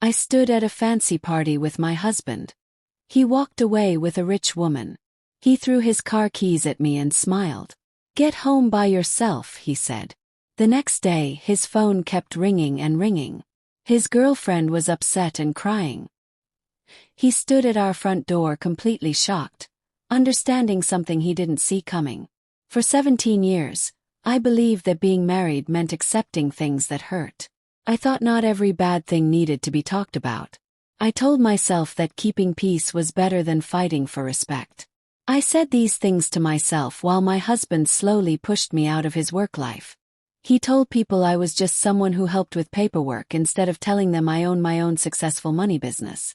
I stood at a fancy party with my husband. He walked away with a rich woman. He threw his car keys at me and smiled. "Get home by yourself," he said. The next day, his phone kept ringing and ringing. His girlfriend was upset and crying. He stood at our front door completely shocked, understanding something he didn't see coming. For 17 years, I believed that being married meant accepting things that hurt. I thought not every bad thing needed to be talked about. I told myself that keeping peace was better than fighting for respect. I said these things to myself while my husband slowly pushed me out of his work life. He told people I was just someone who helped with paperwork instead of telling them I owned my own successful money business.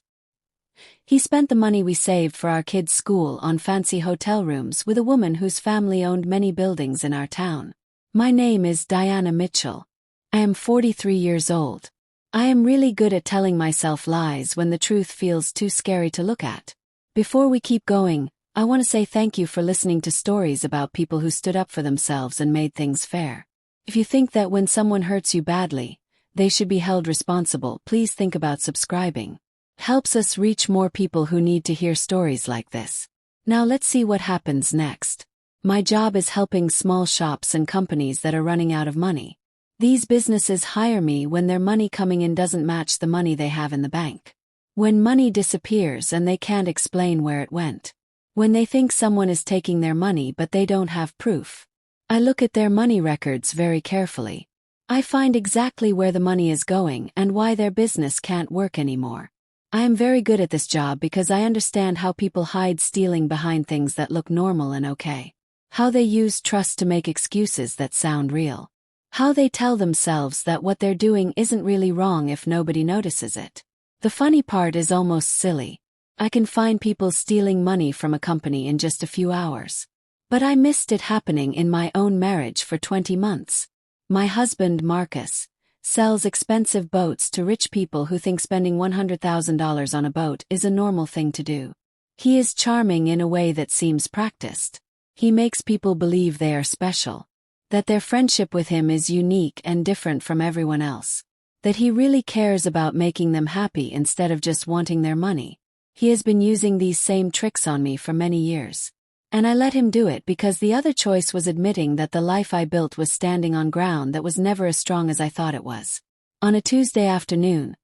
He spent the money we saved for our kids' school on fancy hotel rooms with a woman whose family owned many buildings in our town. My name is Diana Mitchell. I am 43 years old. I am really good at telling myself lies when the truth feels too scary to look at. Before we keep going, I want to say thank you for listening to stories about people who stood up for themselves and made things fair. If you think that when someone hurts you badly, they should be held responsible, please think about subscribing. It helps us reach more people who need to hear stories like this. Now let's see what happens next. My job is helping small shops and companies that are running out of money. These businesses hire me when their money coming in doesn't match the money they have in the bank. When money disappears and they can't explain where it went. When they think someone is taking their money but they don't have proof. I look at their money records very carefully. I find exactly where the money is going and why their business can't work anymore. I am very good at this job because I understand how people hide stealing behind things that look normal and okay. How they use trust to make excuses that sound real. How they tell themselves that what they're doing isn't really wrong if nobody notices it. The funny part is almost silly. I can find people stealing money from a company in just a few hours. But I missed it happening in my own marriage for 20 months. My husband, Marcus, sells expensive boats to rich people who think spending $100,000 on a boat is a normal thing to do. He is charming in a way that seems practiced. He makes people believe they are special. That their friendship with him is unique and different from everyone else. That he really cares about making them happy instead of just wanting their money. He has been using these same tricks on me for many years. And I let him do it because the other choice was admitting that the life I built was standing on ground that was never as strong as I thought it was. On a Tuesday afternoon,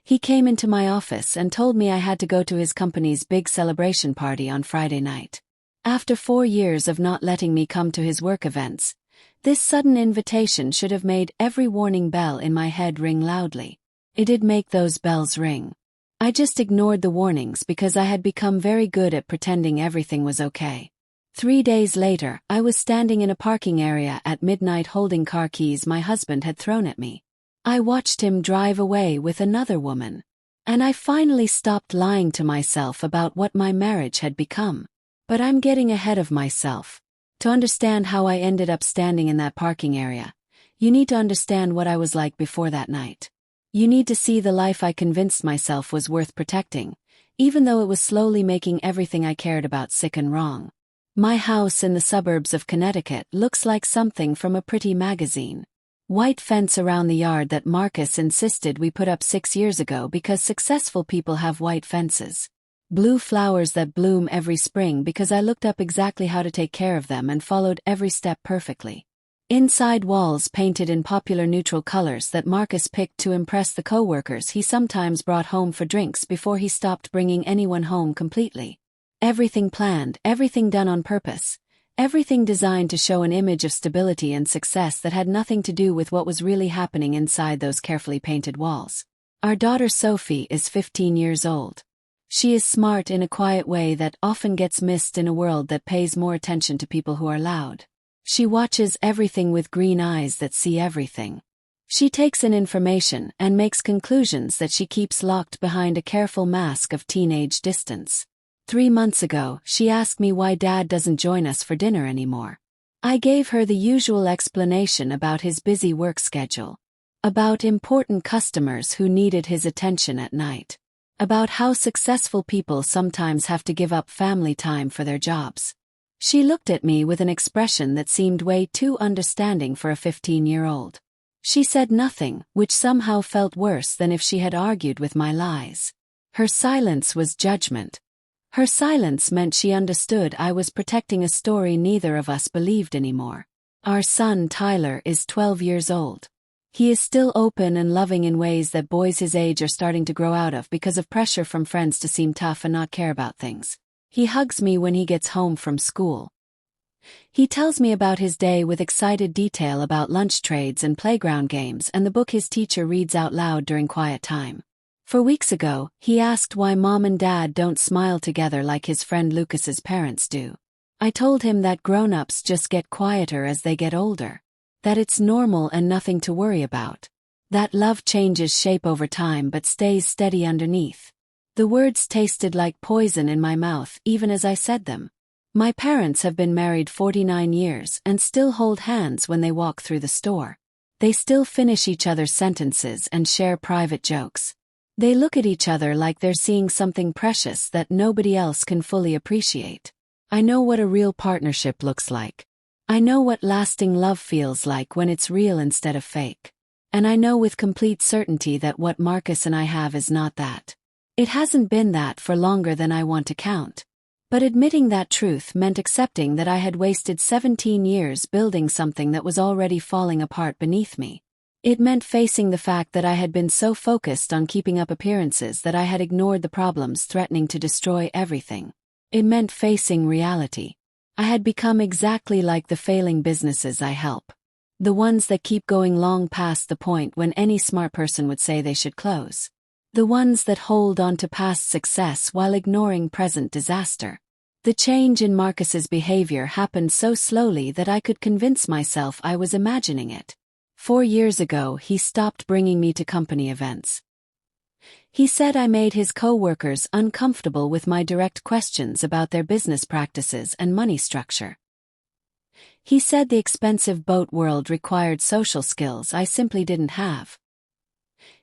he came into my office and told me I had to go to his company's big celebration party on Friday night. After 4 years of not letting me come to his work events, this sudden invitation should have made every warning bell in my head ring loudly. It did make those bells ring. I just ignored the warnings because I had become very good at pretending everything was okay. 3 days later, I was standing in a parking area at midnight holding car keys my husband had thrown at me. I watched him drive away with another woman. And I finally stopped lying to myself about what my marriage had become. But I'm getting ahead of myself. To understand how I ended up standing in that parking area, you need to understand what I was like before that night. You need to see the life I convinced myself was worth protecting, even though it was slowly making everything I cared about sick and wrong. My house in the suburbs of Connecticut looks like something from a pretty magazine. White fence around the yard that Marcus insisted we put up 6 years ago because successful people have white fences. Blue flowers that bloom every spring because I looked up exactly how to take care of them and followed every step perfectly. Inside walls painted in popular neutral colors that Marcus picked to impress the coworkers he sometimes brought home for drinks before he stopped bringing anyone home completely. Everything planned, everything done on purpose, everything designed to show an image of stability and success that had nothing to do with what was really happening inside those carefully painted walls. Our daughter Sophie is 15 years old. She is smart in a quiet way that often gets missed in a world that pays more attention to people who are loud. She watches everything with green eyes that see everything. She takes in information and makes conclusions that she keeps locked behind a careful mask of teenage distance. 3 months ago, she asked me why Dad doesn't join us for dinner anymore. I gave her the usual explanation about his busy work schedule. About important customers who needed his attention at night. About how successful people sometimes have to give up family time for their jobs. She looked at me with an expression that seemed way too understanding for a 15-year-old. She said nothing, which somehow felt worse than if she had argued with my lies. Her silence was judgment. Her silence meant she understood I was protecting a story neither of us believed anymore. Our son, Tyler, is 12 years old. He is still open and loving in ways that boys his age are starting to grow out of because of pressure from friends to seem tough and not care about things. He hugs me when he gets home from school. He tells me about his day with excited detail about lunch trades and playground games and the book his teacher reads out loud during quiet time. 4 weeks ago, he asked why Mom and Dad don't smile together like his friend Lucas's parents do. I told him that grown-ups just get quieter as they get older. That it's normal and nothing to worry about. That love changes shape over time but stays steady underneath. The words tasted like poison in my mouth even as I said them. My parents have been married 49 years and still hold hands when they walk through the store. They still finish each other's sentences and share private jokes. They look at each other like they're seeing something precious that nobody else can fully appreciate. I know what a real partnership looks like. I know what lasting love feels like when it's real instead of fake. And I know with complete certainty that what Marcus and I have is not that. It hasn't been that for longer than I want to count. But admitting that truth meant accepting that I had wasted 17 years building something that was already falling apart beneath me. It meant facing the fact that I had been so focused on keeping up appearances that I had ignored the problems threatening to destroy everything. It meant facing reality. I had become exactly like the failing businesses I help. The ones that keep going long past the point when any smart person would say they should close. The ones that hold on to past success while ignoring present disaster. The change in Marcus's behavior happened so slowly that I could convince myself I was imagining it. 4 years ago, he stopped bringing me to company events. He said I made his co-workers uncomfortable with my direct questions about their business practices and money structure. He said the expensive boat world required social skills I simply didn't have.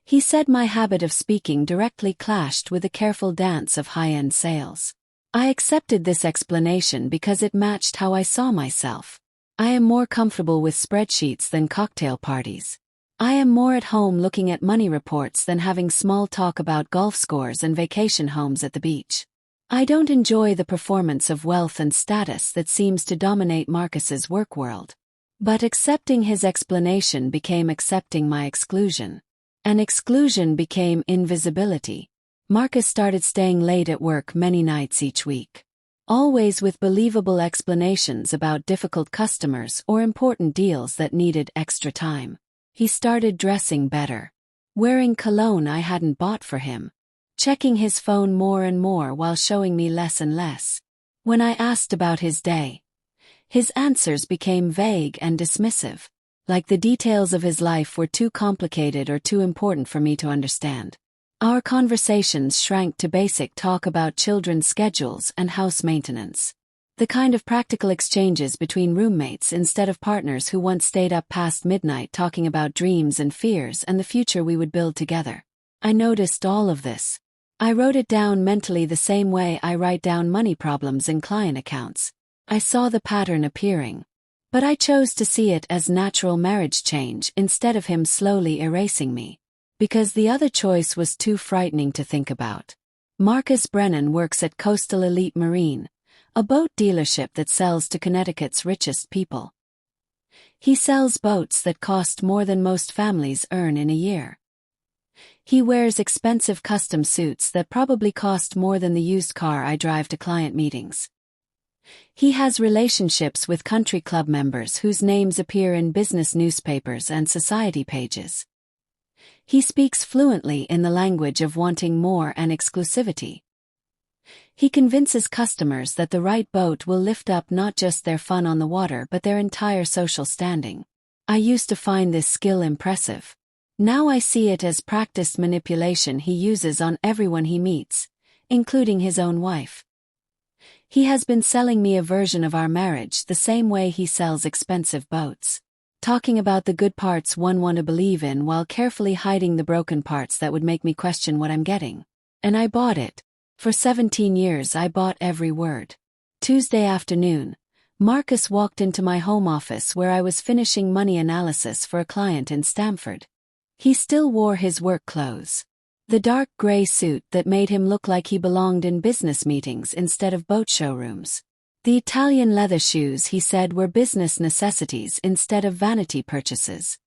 He said my habit of speaking directly clashed with the careful dance of high-end sales. I accepted this explanation because it matched how I saw myself. I am more comfortable with spreadsheets than cocktail parties. I am more at home looking at money reports than having small talk about golf scores and vacation homes at the beach. I don't enjoy the performance of wealth and status that seems to dominate Marcus's work world. But accepting his explanation became accepting my exclusion. And exclusion became invisibility. Marcus started staying late at work many nights each week. Always with believable explanations about difficult customers or important deals that needed extra time. He started dressing better. Wearing cologne I hadn't bought for him. Checking his phone more and more while showing me less and less. When I asked about his day, his answers became vague and dismissive, like the details of his life were too complicated or too important for me to understand. Our conversations shrank to basic talk about children's schedules and house maintenance. The kind of practical exchanges between roommates instead of partners who once stayed up past midnight talking about dreams and fears and the future we would build together. I noticed all of this. I wrote it down mentally the same way I write down money problems in client accounts. I saw the pattern appearing. But I chose to see it as natural marriage change instead of him slowly erasing me. Because the other choice was too frightening to think about. Marcus Brennan works at Coastal Elite Marine, a boat dealership that sells to Connecticut's richest people. He sells boats that cost more than most families earn in a year. He wears expensive custom suits that probably cost more than the used car I drive to client meetings. He has relationships with country club members whose names appear in business newspapers and society pages. He speaks fluently in the language of wanting more and exclusivity. He convinces customers that the right boat will lift up not just their fun on the water but their entire social standing. I used to find this skill impressive. Now I see it as practiced manipulation he uses on everyone he meets, including his own wife. He has been selling me a version of our marriage the same way he sells expensive boats. Talking about the good parts one want to believe in while carefully hiding the broken parts that would make me question what I'm getting. And I bought it. For 17 years I bought every word. Tuesday afternoon, Marcus walked into my home office where I was finishing money analysis for a client in Stamford. He still wore his work clothes. The dark gray suit that made him look like he belonged in business meetings instead of boat showrooms. The Italian leather shoes he said were business necessities instead of vanity purchases.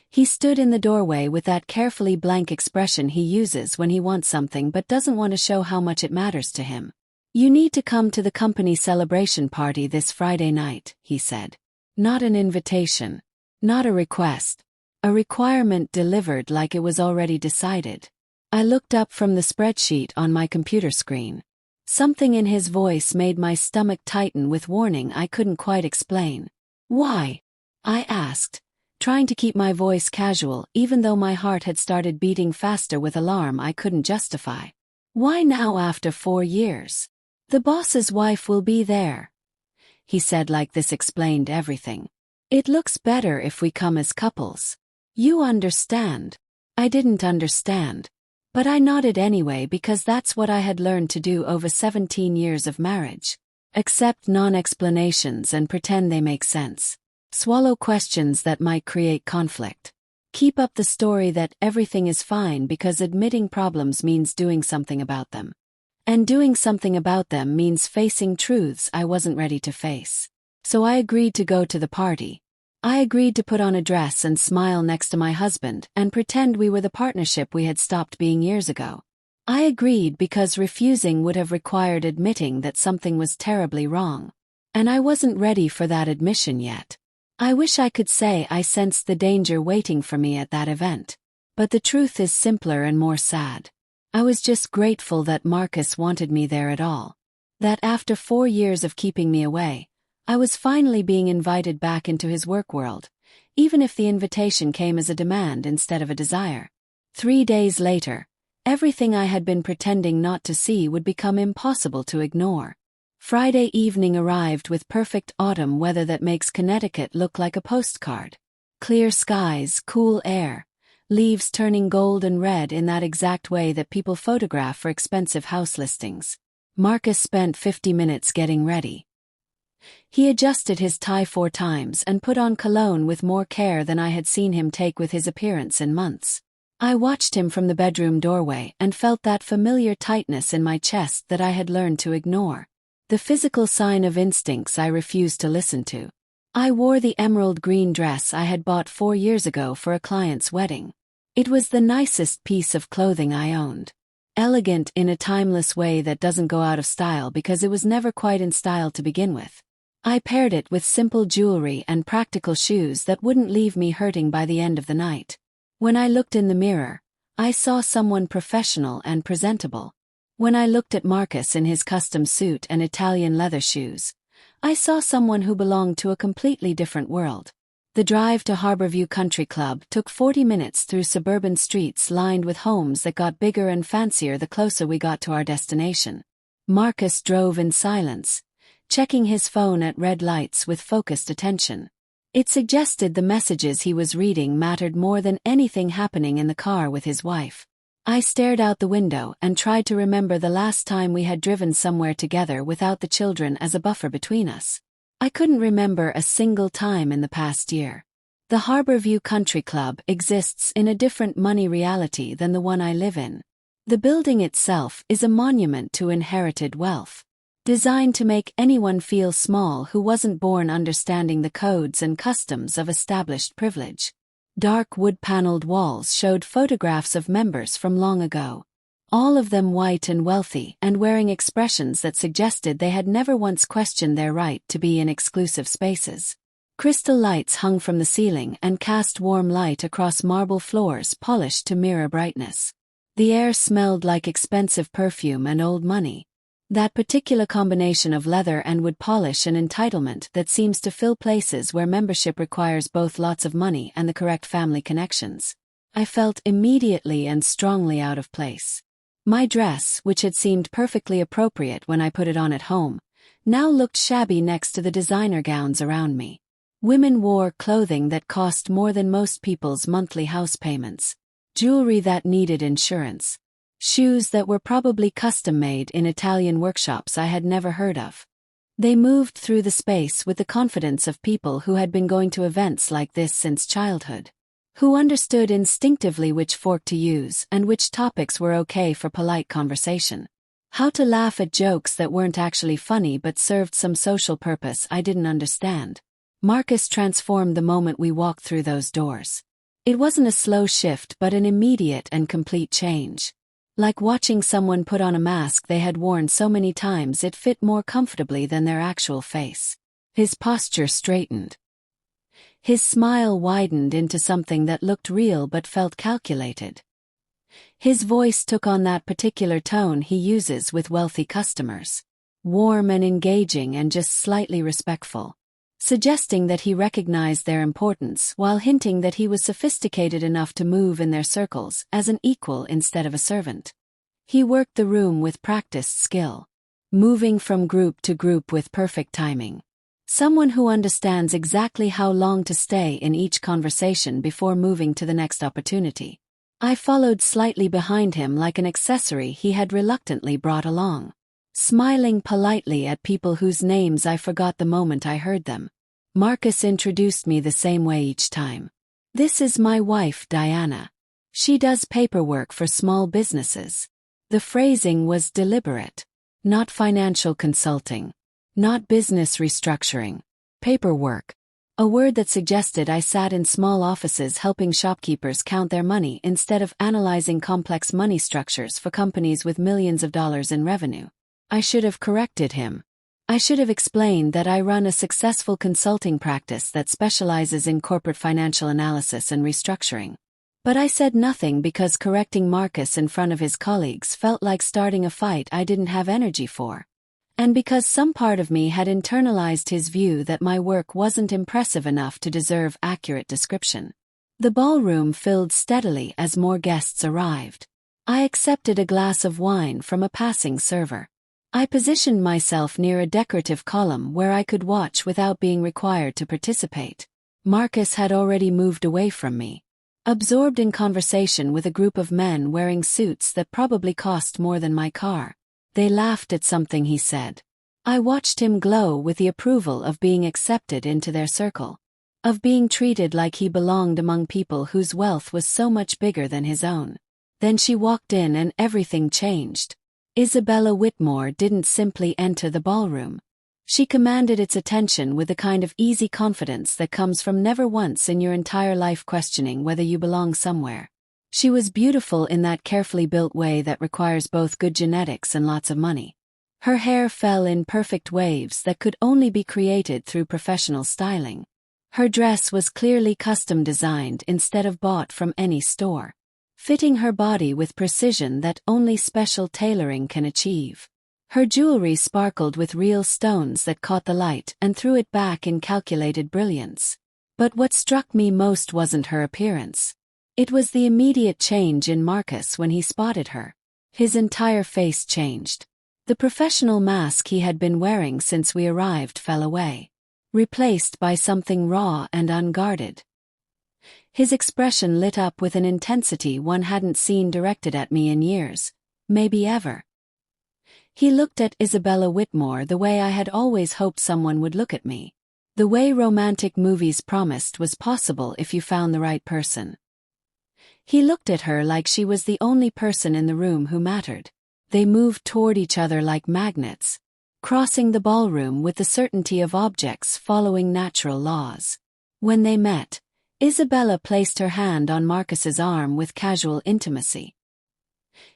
He stood in the doorway with that carefully blank expression he uses when he wants something but doesn't want to show how much it matters to him. "You need to come to the company celebration party this Friday night," he said. Not an invitation. Not a request. A requirement delivered like it was already decided. I looked up from the spreadsheet on my computer screen. Something in his voice made my stomach tighten with warning I couldn't quite explain. "Why?" I asked, trying to keep my voice casual even though my heart had started beating faster with alarm I couldn't justify. "Why now after 4 years? The boss's wife will be there," he said like this explained everything. "It looks better if we come as couples. You understand?" I didn't understand. But I nodded anyway because that's what I had learned to do over 17 years of marriage. Accept non-explanations and pretend they make sense. Swallow questions that might create conflict. Keep up the story that everything is fine because admitting problems means doing something about them. And doing something about them means facing truths I wasn't ready to face. So I agreed to go to the party. I agreed to put on a dress and smile next to my husband and pretend we were the partnership we had stopped being years ago. I agreed because refusing would have required admitting that something was terribly wrong. And I wasn't ready for that admission yet. I wish I could say I sensed the danger waiting for me at that event. But the truth is simpler and more sad. I was just grateful that Marcus wanted me there at all. That after 4 years of keeping me away, I was finally being invited back into his work world, even if the invitation came as a demand instead of a desire. 3 days later, everything I had been pretending not to see would become impossible to ignore. Friday evening arrived with perfect autumn weather that makes Connecticut look like a postcard. Clear skies, cool air, leaves turning gold and red in that exact way that people photograph for expensive house listings. Marcus spent 50 minutes getting ready. He adjusted his tie 4 times and put on cologne with more care than I had seen him take with his appearance in months. I watched him from the bedroom doorway and felt that familiar tightness in my chest that I had learned to ignore. The physical sign of instincts I refused to listen to. I wore the emerald green dress I had bought 4 years ago for a client's wedding. It was the nicest piece of clothing I owned. Elegant in a timeless way that doesn't go out of style because it was never quite in style to begin with. I paired it with simple jewelry and practical shoes that wouldn't leave me hurting by the end of the night. When I looked in the mirror, I saw someone professional and presentable. When I looked at Marcus in his custom suit and Italian leather shoes, I saw someone who belonged to a completely different world. The drive to Harborview Country Club took 40 minutes through suburban streets lined with homes that got bigger and fancier the closer we got to our destination. Marcus drove in silence, checking his phone at red lights with focused attention. It suggested the messages he was reading mattered more than anything happening in the car with his wife. I stared out the window and tried to remember the last time we had driven somewhere together without the children as a buffer between us. I couldn't remember a single time in the past year. The Harborview Country Club exists in a different money reality than the one I live in. The building itself is a monument to inherited wealth. Designed to make anyone feel small who wasn't born understanding the codes and customs of established privilege. Dark wood-paneled walls showed photographs of members from long ago. All of them white and wealthy and wearing expressions that suggested they had never once questioned their right to be in exclusive spaces. Crystal lights hung from the ceiling and cast warm light across marble floors polished to mirror brightness. The air smelled like expensive perfume and old money. That particular combination of leather and wood polish and entitlement that seems to fill places where membership requires both lots of money and the correct family connections. I felt immediately and strongly out of place. My dress, which had seemed perfectly appropriate when I put it on at home, now looked shabby next to the designer gowns around me. Women wore clothing that cost more than most people's monthly house payments, jewelry that needed insurance, shoes that were probably custom-made in Italian workshops I had never heard of. They moved through the space with the confidence of people who had been going to events like this since childhood, who understood instinctively which fork to use and which topics were okay for polite conversation. How to laugh at jokes that weren't actually funny but served some social purpose I didn't understand. Marcus transformed the moment we walked through those doors. It wasn't a slow shift but an immediate and complete change. Like watching someone put on a mask they had worn so many times it fit more comfortably than their actual face. His posture straightened. His smile widened into something that looked real but felt calculated. His voice took on that particular tone he uses with wealthy customers. Warm and engaging and just slightly respectful. Suggesting that he recognized their importance while hinting that he was sophisticated enough to move in their circles as an equal instead of a servant. He worked the room with practiced skill, moving from group to group with perfect timing. Someone who understands exactly how long to stay in each conversation before moving to the next opportunity. I followed slightly behind him like an accessory he had reluctantly brought along, smiling politely at people whose names I forgot the moment I heard them. Marcus introduced me the same way each time. "This is my wife, Diana. She does paperwork for small businesses." The phrasing was deliberate. Not financial consulting. Not business restructuring. Paperwork. A word that suggested I sat in small offices helping shopkeepers count their money instead of analyzing complex money structures for companies with millions of dollars in revenue. I should have corrected him. I should have explained that I run a successful consulting practice that specializes in corporate financial analysis and restructuring. But I said nothing because correcting Marcus in front of his colleagues felt like starting a fight I didn't have energy for. And because some part of me had internalized his view that my work wasn't impressive enough to deserve accurate description. The ballroom filled steadily as more guests arrived. I accepted a glass of wine from a passing server. I positioned myself near a decorative column where I could watch without being required to participate. Marcus had already moved away from me, absorbed in conversation with a group of men wearing suits that probably cost more than my car. They laughed at something he said. I watched him glow with the approval of being accepted into their circle, of being treated like he belonged among people whose wealth was so much bigger than his own. Then she walked in and everything changed. Isabella Whitmore didn't simply enter the ballroom. She commanded its attention with the kind of easy confidence that comes from never once in your entire life questioning whether you belong somewhere. She was beautiful in that carefully built way that requires both good genetics and lots of money. Her hair fell in perfect waves that could only be created through professional styling. Her dress was clearly custom designed instead of bought from any store, fitting her body with precision that only special tailoring can achieve. Her jewelry sparkled with real stones that caught the light and threw it back in calculated brilliance. But what struck me most wasn't her appearance. It was the immediate change in Marcus when he spotted her. His entire face changed. The professional mask he had been wearing since we arrived fell away, replaced by something raw and unguarded. His expression lit up with an intensity one hadn't seen directed at me in years, maybe ever. He looked at Isabella Whitmore the way I had always hoped someone would look at me. The way romantic movies promised was possible if you found the right person. He looked at her like she was the only person in the room who mattered. They moved toward each other like magnets, crossing the ballroom with the certainty of objects following natural laws. When they met, Isabella placed her hand on Marcus's arm with casual intimacy.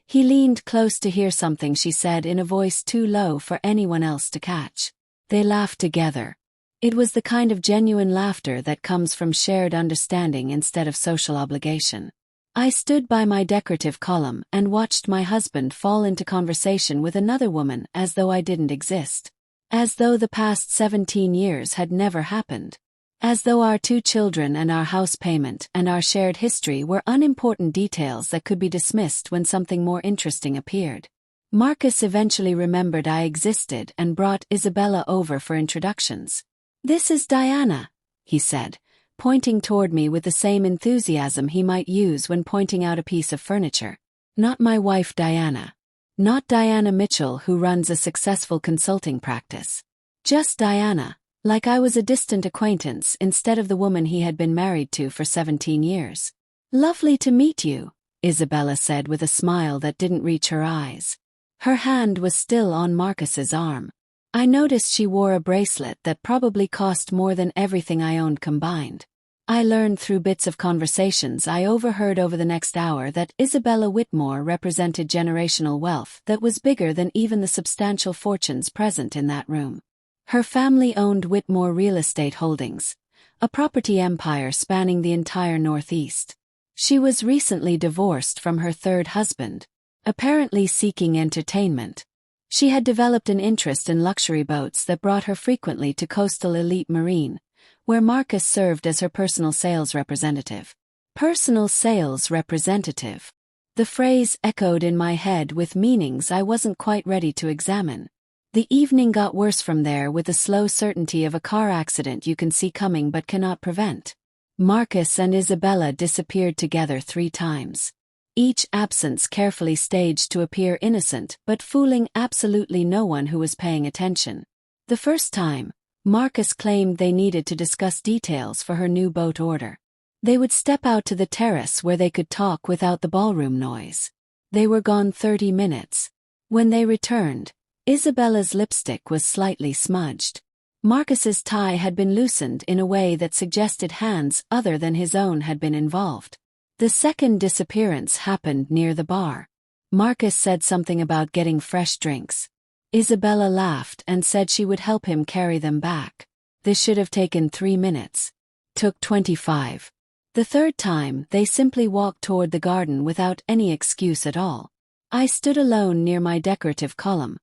He leaned close to hear something she said in a voice too low for anyone else to catch. They laughed together. It was the kind of genuine laughter that comes from shared understanding instead of social obligation. I stood by my decorative column and watched my husband fall into conversation with another woman as though I didn't exist. As though the past 17 years had never happened. As though our 2 children and our house payment and our shared history were unimportant details that could be dismissed when something more interesting appeared. Marcus eventually remembered I existed and brought Isabella over for introductions. "This is Diana," he said, pointing toward me with the same enthusiasm he might use when pointing out a piece of furniture. "Not my wife Diana. Not Diana Mitchell who runs a successful consulting practice. Just Diana, like I was a distant acquaintance instead of the woman he had been married to for 17 years. Lovely to meet you, Isabella said with a smile that didn't reach her eyes. Her hand was still on Marcus's arm. I noticed she wore a bracelet that probably cost more than everything I owned combined. I learned through bits of conversations I overheard over the next hour that Isabella Whitmore represented generational wealth that was bigger than even the substantial fortunes present in that room. Her family owned Whitmore Real Estate Holdings, a property empire spanning the entire Northeast. She was recently divorced from her third husband, apparently seeking entertainment. She had developed an interest in luxury boats that brought her frequently to coastal elite marine, where Marcus served as her personal sales representative. Personal sales representative. The phrase echoed in my head with meanings I wasn't quite ready to examine. The evening got worse from there with the slow certainty of a car accident you can see coming but cannot prevent. Marcus and Isabella disappeared together 3 times. Each absence carefully staged to appear innocent but fooling absolutely no one who was paying attention. The first time, Marcus claimed they needed to discuss details for her new boat order. They would step out to the terrace where they could talk without the ballroom noise. They were gone 30 minutes. When they returned, Isabella's lipstick was slightly smudged. Marcus's tie had been loosened in a way that suggested hands other than his own had been involved. The second disappearance happened near the bar. Marcus said something about getting fresh drinks. Isabella laughed and said she would help him carry them back. This should have taken 3 minutes. Took 25. The third time, they simply walked toward the garden without any excuse at all. I stood alone near my decorative column,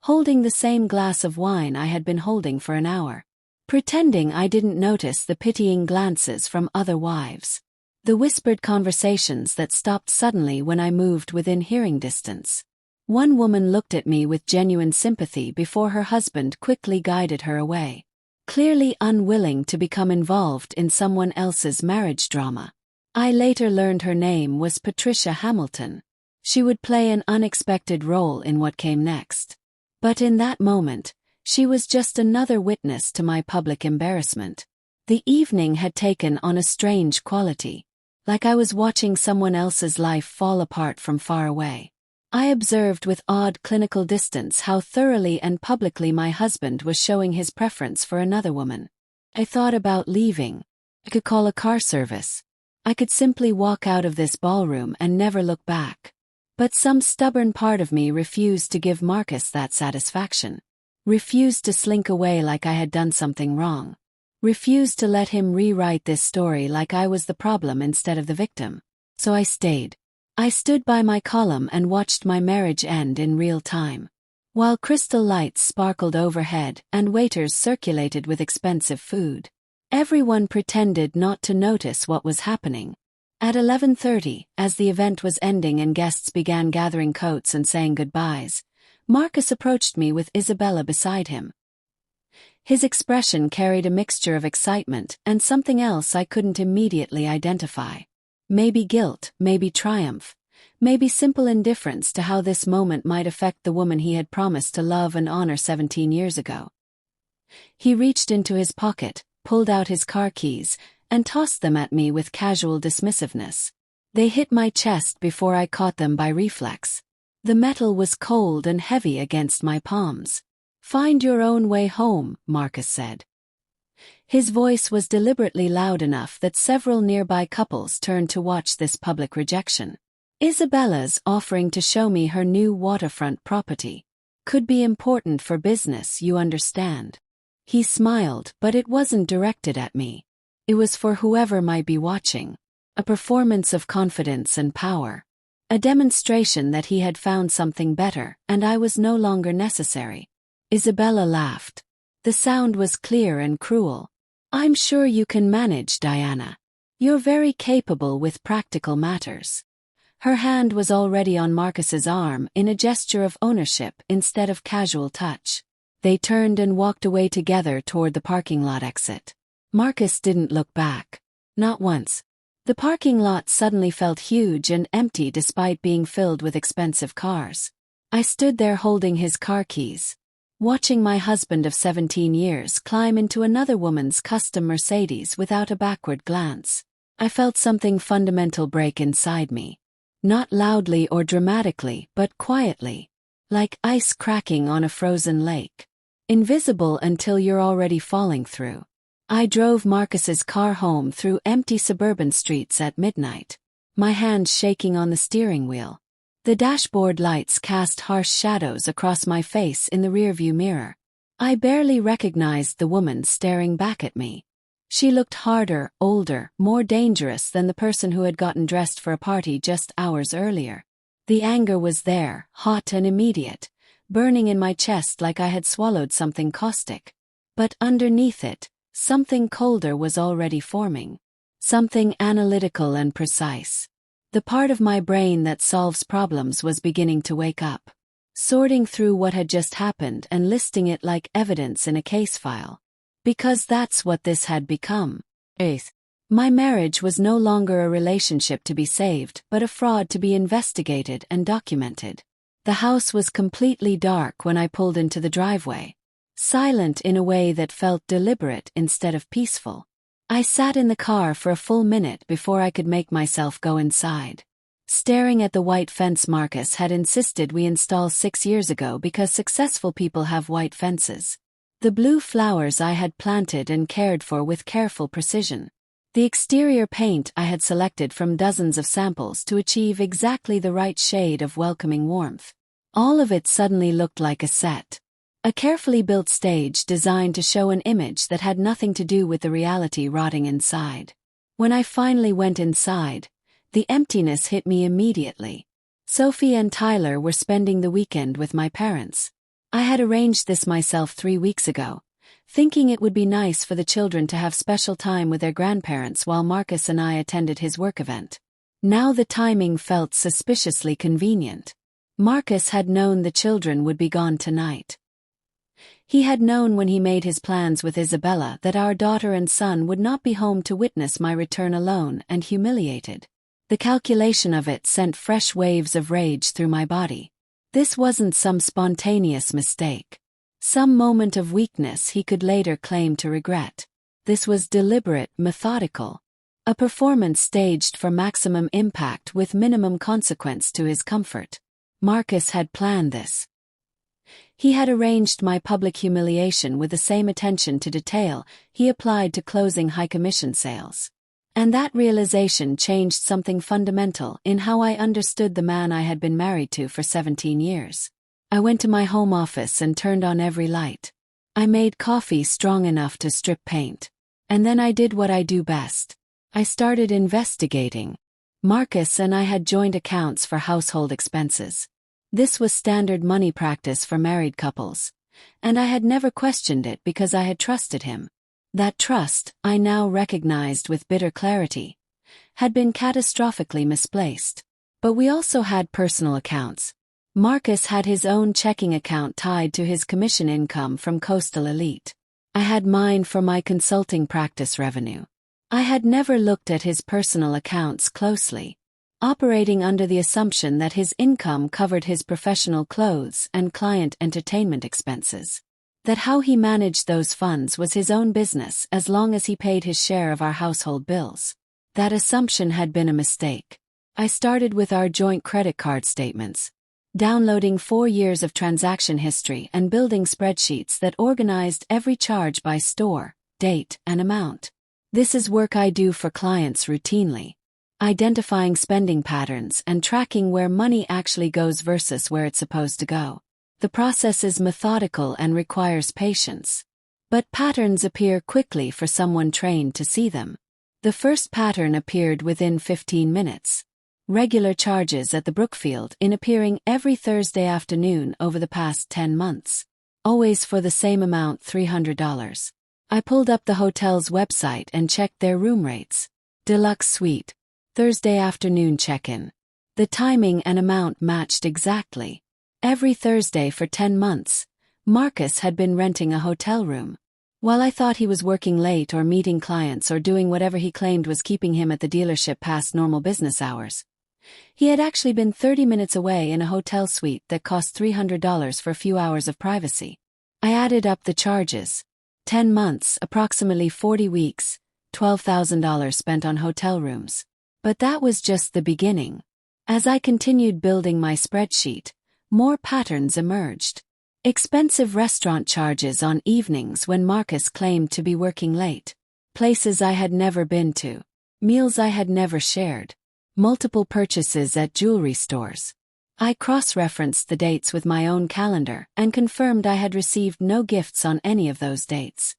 holding the same glass of wine I had been holding for an hour, pretending I didn't notice the pitying glances from other wives. The whispered conversations that stopped suddenly when I moved within hearing distance. One woman looked at me with genuine sympathy before her husband quickly guided her away, clearly unwilling to become involved in someone else's marriage drama. I later learned her name was Patricia Hamilton. She would play an unexpected role in what came next. But in that moment, she was just another witness to my public embarrassment. The evening had taken on a strange quality, like I was watching someone else's life fall apart from far away. I observed with odd clinical distance how thoroughly and publicly my husband was showing his preference for another woman. I thought about leaving. I could call a car service. I could simply walk out of this ballroom and never look back. But some stubborn part of me refused to give Marcus that satisfaction. Refused to slink away like I had done something wrong. Refused to let him rewrite this story like I was the problem instead of the victim. So I stayed. I stood by my column and watched my marriage end in real time. While crystal lights sparkled overhead and waiters circulated with expensive food, everyone pretended not to notice what was happening. At 11:30, as the event was ending and guests began gathering coats and saying goodbyes, Marcus approached me with Isabella beside him. His expression carried a mixture of excitement and something else I couldn't immediately identify. Maybe guilt, maybe triumph, maybe simple indifference to how this moment might affect the woman he had promised to love and honor 17 years ago. He reached into his pocket, pulled out his car keys, and tossed them at me with casual dismissiveness. They hit my chest before I caught them by reflex. The metal was cold and heavy against my palms. "Find your own way home," Marcus said. His voice was deliberately loud enough that several nearby couples turned to watch this public rejection. Isabella's offering to show me her new waterfront property. Could be important for business, you understand. He smiled, but it wasn't directed at me. It was for whoever might be watching. A performance of confidence and power. A demonstration that he had found something better, and I was no longer necessary. Isabella laughed. The sound was clear and cruel. "I'm sure you can manage, Diana. You're very capable with practical matters." Her hand was already on Marcus's arm in a gesture of ownership instead of casual touch. They turned and walked away together toward the parking lot exit. Marcus didn't look back. Not once. The parking lot suddenly felt huge and empty despite being filled with expensive cars. I stood there holding his car keys. Watching my husband of 17 years climb into another woman's custom Mercedes without a backward glance. I felt something fundamental break inside me. Not loudly or dramatically, but quietly. Like ice cracking on a frozen lake. Invisible until you're already falling through. I drove Marcus's car home through empty suburban streets at midnight. My hands shaking on the steering wheel. The dashboard lights cast harsh shadows across my face in the rearview mirror. I barely recognized the woman staring back at me. She looked harder, older, more dangerous than the person who had gotten dressed for a party just hours earlier. The anger was there, hot and immediate, burning in my chest like I had swallowed something caustic. But underneath it, something colder was already forming. Something analytical and precise. The part of my brain that solves problems was beginning to wake up. Sorting through what had just happened and listing it like evidence in a case file. Because that's what this had become. My marriage was no longer a relationship to be saved, but a fraud to be investigated and documented. The house was completely dark when I pulled into the driveway. Silent in a way that felt deliberate instead of peaceful. I sat in the car for a full minute before I could make myself go inside. Staring at the white fence Marcus had insisted we install 6 years ago because successful people have white fences. The blue flowers I had planted and cared for with careful precision. The exterior paint I had selected from dozens of samples to achieve exactly the right shade of welcoming warmth. All of it suddenly looked like a set. A carefully built stage designed to show an image that had nothing to do with the reality rotting inside. When I finally went inside, the emptiness hit me immediately. Sophie and Tyler were spending the weekend with my parents. I had arranged this myself 3 weeks ago, thinking it would be nice for the children to have special time with their grandparents while Marcus and I attended his work event. Now the timing felt suspiciously convenient. Marcus had known the children would be gone tonight. He had known when he made his plans with Isabella that our daughter and son would not be home to witness my return alone and humiliated. The calculation of it sent fresh waves of rage through my body. This wasn't some spontaneous mistake. Some moment of weakness he could later claim to regret. This was deliberate, methodical. A performance staged for maximum impact with minimum consequence to his comfort. Marcus had planned this. He had arranged my public humiliation with the same attention to detail he applied to closing high-commission sales. And that realization changed something fundamental in how I understood the man I had been married to for 17 years. I went to my home office and turned on every light. I made coffee strong enough to strip paint. And then I did what I do best. I started investigating. Marcus and I had joint accounts for household expenses. This was standard money practice for married couples, and I had never questioned it because I had trusted him. That trust, I now recognized with bitter clarity, had been catastrophically misplaced. But we also had personal accounts. Marcus had his own checking account tied to his commission income from Coastal Elite. I had mine for my consulting practice revenue. I had never looked at his personal accounts closely, operating under the assumption that his income covered his professional clothes and client entertainment expenses. That how he managed those funds was his own business as long as he paid his share of our household bills. That assumption had been a mistake. I started with our joint credit card statements, downloading 4 years of transaction history and building spreadsheets that organized every charge by store, date, and amount. This is work I do for clients routinely. Identifying spending patterns and tracking where money actually goes versus where it's supposed to go. The process is methodical and requires patience. But patterns appear quickly for someone trained to see them. The first pattern appeared within 15 minutes. Regular charges at the Brookfield Inn appearing every Thursday afternoon over the past 10 months. Always for the same amount, $300. I pulled up the hotel's website and checked their room rates. Deluxe suite. Thursday afternoon check-in. The timing and amount matched exactly. Every Thursday for 10 months, Marcus had been renting a hotel room. While I thought he was working late or meeting clients or doing whatever he claimed was keeping him at the dealership past normal business hours, he had actually been 30 minutes away in a hotel suite that cost $300 for a few hours of privacy. I added up the charges. 10 months, approximately 40 weeks, $12,000 spent on hotel rooms. But that was just the beginning. As I continued building my spreadsheet, more patterns emerged. Expensive restaurant charges on evenings when Marcus claimed to be working late. Places I had never been to. Meals I had never shared. Multiple purchases at jewelry stores. I cross-referenced the dates with my own calendar and confirmed I had received no gifts on any of those dates.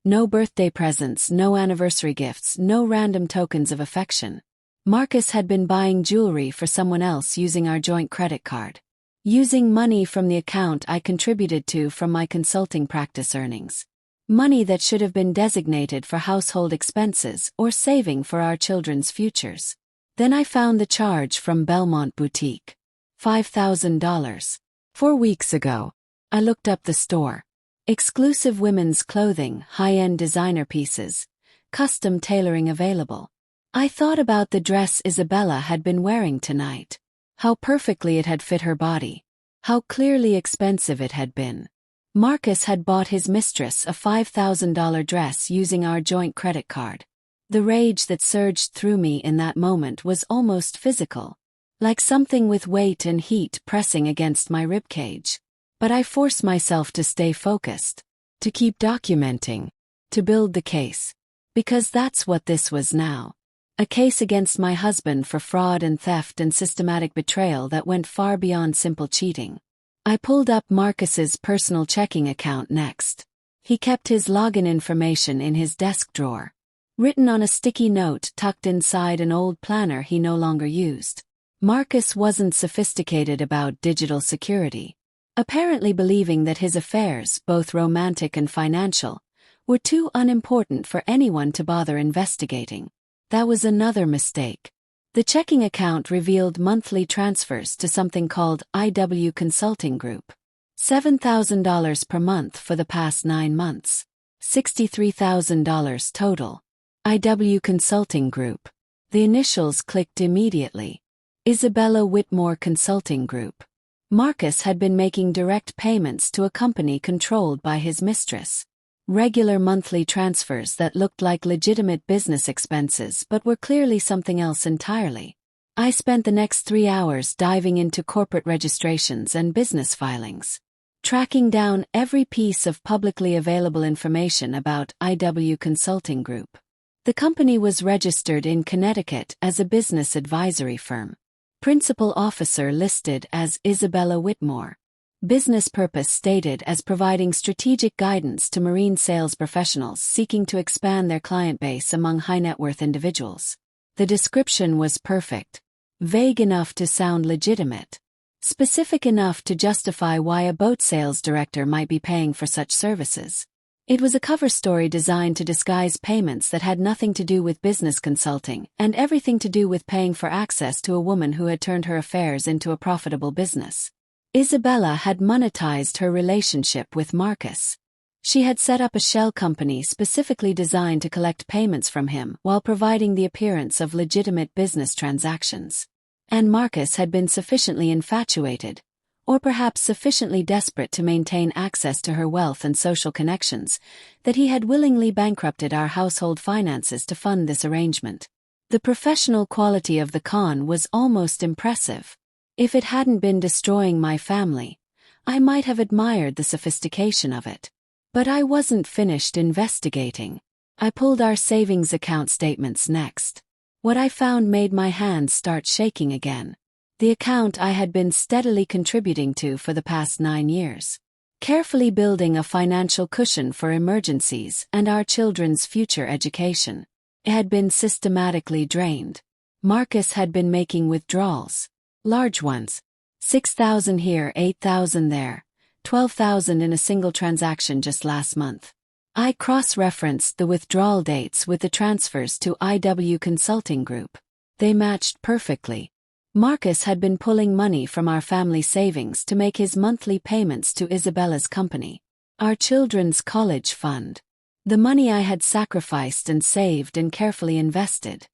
No birthday presents, no anniversary gifts, no random tokens of affection. Marcus had been buying jewelry for someone else using our joint credit card. Using money from the account I contributed to from my consulting practice earnings. Money that should have been designated for household expenses or saving for our children's futures. Then I found the charge from Belmont Boutique. $5,000. 4 weeks ago. I looked up the store. Exclusive women's clothing, high-end designer pieces, custom tailoring available. I thought about the dress Isabella had been wearing tonight. How perfectly it had fit her body. How clearly expensive it had been. Marcus had bought his mistress a $5,000 dress using our joint credit card. The rage that surged through me in that moment was almost physical. Like something with weight and heat pressing against my ribcage. But I forced myself to stay focused. To keep documenting. To build the case. Because that's what this was now. A case against my husband for fraud and theft and systematic betrayal that went far beyond simple cheating. I pulled up Marcus's personal checking account next. He kept his login information in his desk drawer. Written on a sticky note tucked inside an old planner he no longer used. Marcus wasn't sophisticated about digital security. Apparently believing that his affairs, both romantic and financial, were too unimportant for anyone to bother investigating. That was another mistake. The checking account revealed monthly transfers to something called IW Consulting Group. $7,000 per month for the past 9 months. $63,000 total. IW Consulting Group. The initials clicked immediately. Isabella Whitmore Consulting Group. Marcus had been making direct payments to a company controlled by his mistress. Regular monthly transfers that looked like legitimate business expenses but were clearly something else entirely. I spent the next 3 hours diving into corporate registrations and business filings. Tracking down every piece of publicly available information about IW Consulting Group. The company was registered in Connecticut as a business advisory firm. Principal officer listed as Isabella Whitmore. Business purpose stated as providing strategic guidance to marine sales professionals seeking to expand their client base among high-net-worth individuals. The description was perfect. Vague enough to sound legitimate. Specific enough to justify why a boat sales director might be paying for such services. It was a cover story designed to disguise payments that had nothing to do with business consulting and everything to do with paying for access to a woman who had turned her affairs into a profitable business. Isabella had monetized her relationship with Marcus. She had set up a shell company specifically designed to collect payments from him while providing the appearance of legitimate business transactions. And Marcus had been sufficiently infatuated, or perhaps sufficiently desperate to maintain access to her wealth and social connections, that he had willingly bankrupted our household finances to fund this arrangement. The professional quality of the con was almost impressive. If it hadn't been destroying my family, I might have admired the sophistication of it. But I wasn't finished investigating. I pulled our savings account statements next. What I found made my hands start shaking again. The account I had been steadily contributing to for the past 9 years. Carefully building a financial cushion for emergencies and our children's future education. It had been systematically drained. Marcus had been making withdrawals. Large ones. 6,000 here, 8,000 there, 12,000 in a single transaction just last month. I cross-referenced the withdrawal dates with the transfers to IW Consulting Group. They matched perfectly. Marcus had been pulling money from our family savings to make his monthly payments to Isabella's company, our children's college fund. The money I had sacrificed and saved and carefully invested.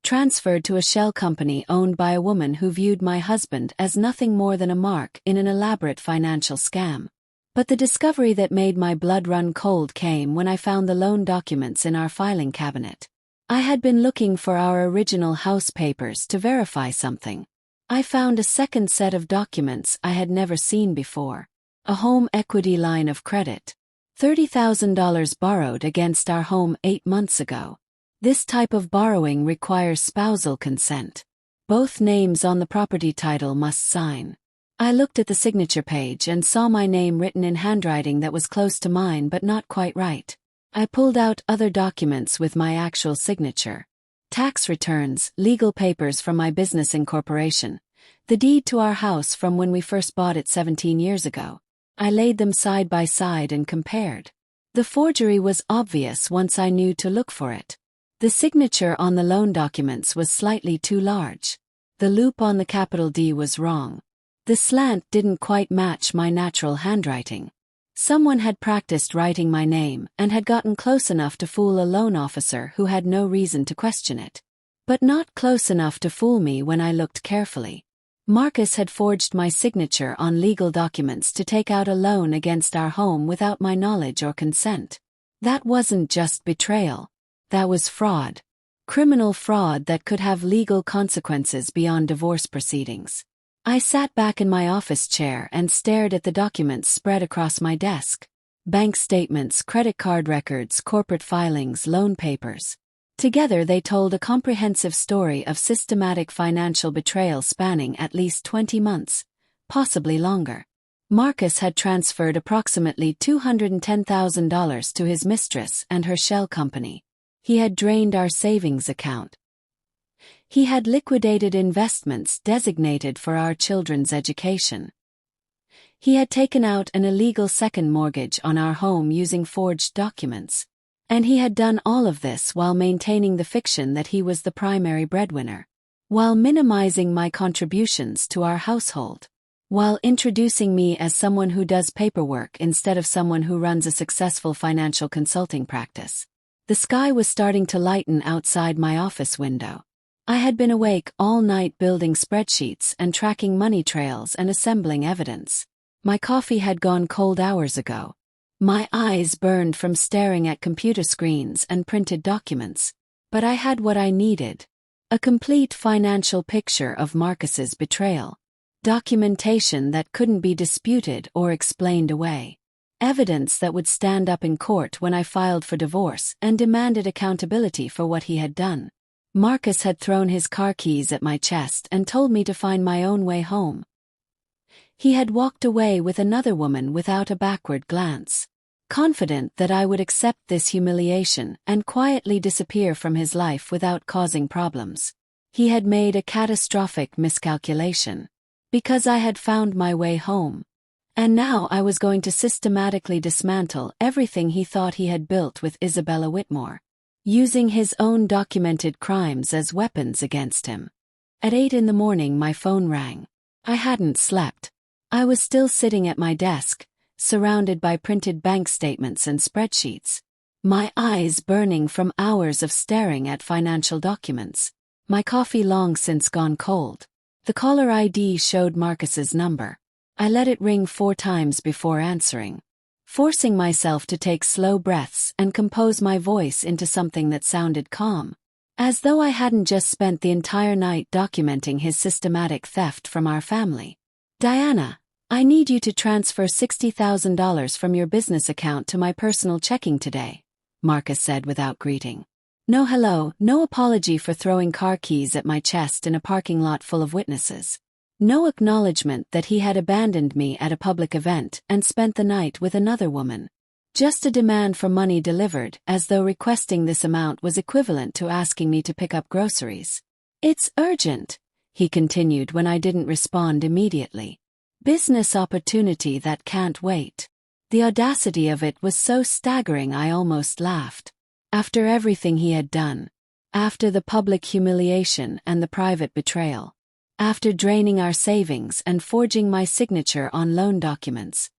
Transferred to a shell company owned by a woman who viewed my husband as nothing more than a mark in an elaborate financial scam. But the discovery that made my blood run cold came when I found the loan documents in our filing cabinet. I had been looking for our original house papers to verify something. I found a second set of documents I had never seen before. A home equity line of credit. $30,000 borrowed against our home 8 months ago. This type of borrowing requires spousal consent. Both names on the property title must sign. I looked at the signature page and saw my name written in handwriting that was close to mine but not quite right. I pulled out other documents with my actual signature. Tax returns, legal papers from my business incorporation, the deed to our house from when we first bought it 17 years ago. I laid them side by side and compared. The forgery was obvious once I knew to look for it. The signature on the loan documents was slightly too large. The loop on the capital D was wrong. The slant didn't quite match my natural handwriting. Someone had practiced writing my name and had gotten close enough to fool a loan officer who had no reason to question it. But not close enough to fool me when I looked carefully. Marcus had forged my signature on legal documents to take out a loan against our home without my knowledge or consent. That wasn't just betrayal. That was fraud. Criminal fraud that could have legal consequences beyond divorce proceedings. I sat back in my office chair and stared at the documents spread across my desk. Bank statements, credit card records, corporate filings, loan papers. Together they told a comprehensive story of systematic financial betrayal spanning at least 20 months, possibly longer. Marcus had transferred approximately $210,000 to his mistress and her shell company. He had drained our savings account. He had liquidated investments designated for our children's education. He had taken out an illegal second mortgage on our home using forged documents. And he had done all of this while maintaining the fiction that he was the primary breadwinner. While minimizing my contributions to our household. While introducing me as someone who does paperwork instead of someone who runs a successful financial consulting practice. The sky was starting to lighten outside my office window. I had been awake all night building spreadsheets and tracking money trails and assembling evidence. My coffee had gone cold hours ago. My eyes burned from staring at computer screens and printed documents. But I had what I needed. A complete financial picture of Marcus's betrayal. Documentation that couldn't be disputed or explained away. Evidence that would stand up in court when I filed for divorce and demanded accountability for what he had done. Marcus had thrown his car keys at my chest and told me to find my own way home. He had walked away with another woman without a backward glance. Confident that I would accept this humiliation and quietly disappear from his life without causing problems. He had made a catastrophic miscalculation. Because I had found my way home. And now I was going to systematically dismantle everything he thought he had built with Isabella Whitmore. Using his own documented crimes as weapons against him. At 8 in the morning my phone rang. I hadn't slept. I was still sitting at my desk, surrounded by printed bank statements and spreadsheets. My eyes burning from hours of staring at financial documents. My coffee long since gone cold. The caller ID showed Marcus's number. I let it ring 4 times before answering. Forcing myself to take slow breaths and compose my voice into something that sounded calm. As though I hadn't just spent the entire night documenting his systematic theft from our family. Diana, I need you to transfer $60,000 from your business account to my personal checking today, Marcus said without greeting. No hello, no apology for throwing car keys at my chest in a parking lot full of witnesses. No acknowledgement that he had abandoned me at a public event and spent the night with another woman. Just a demand for money delivered, as though requesting this amount was equivalent to asking me to pick up groceries. It's urgent, he continued when I didn't respond immediately. Business opportunity that can't wait. The audacity of it was so staggering I almost laughed. After everything he had done. After the public humiliation and the private betrayal. After draining our savings and forging my signature on loan documents.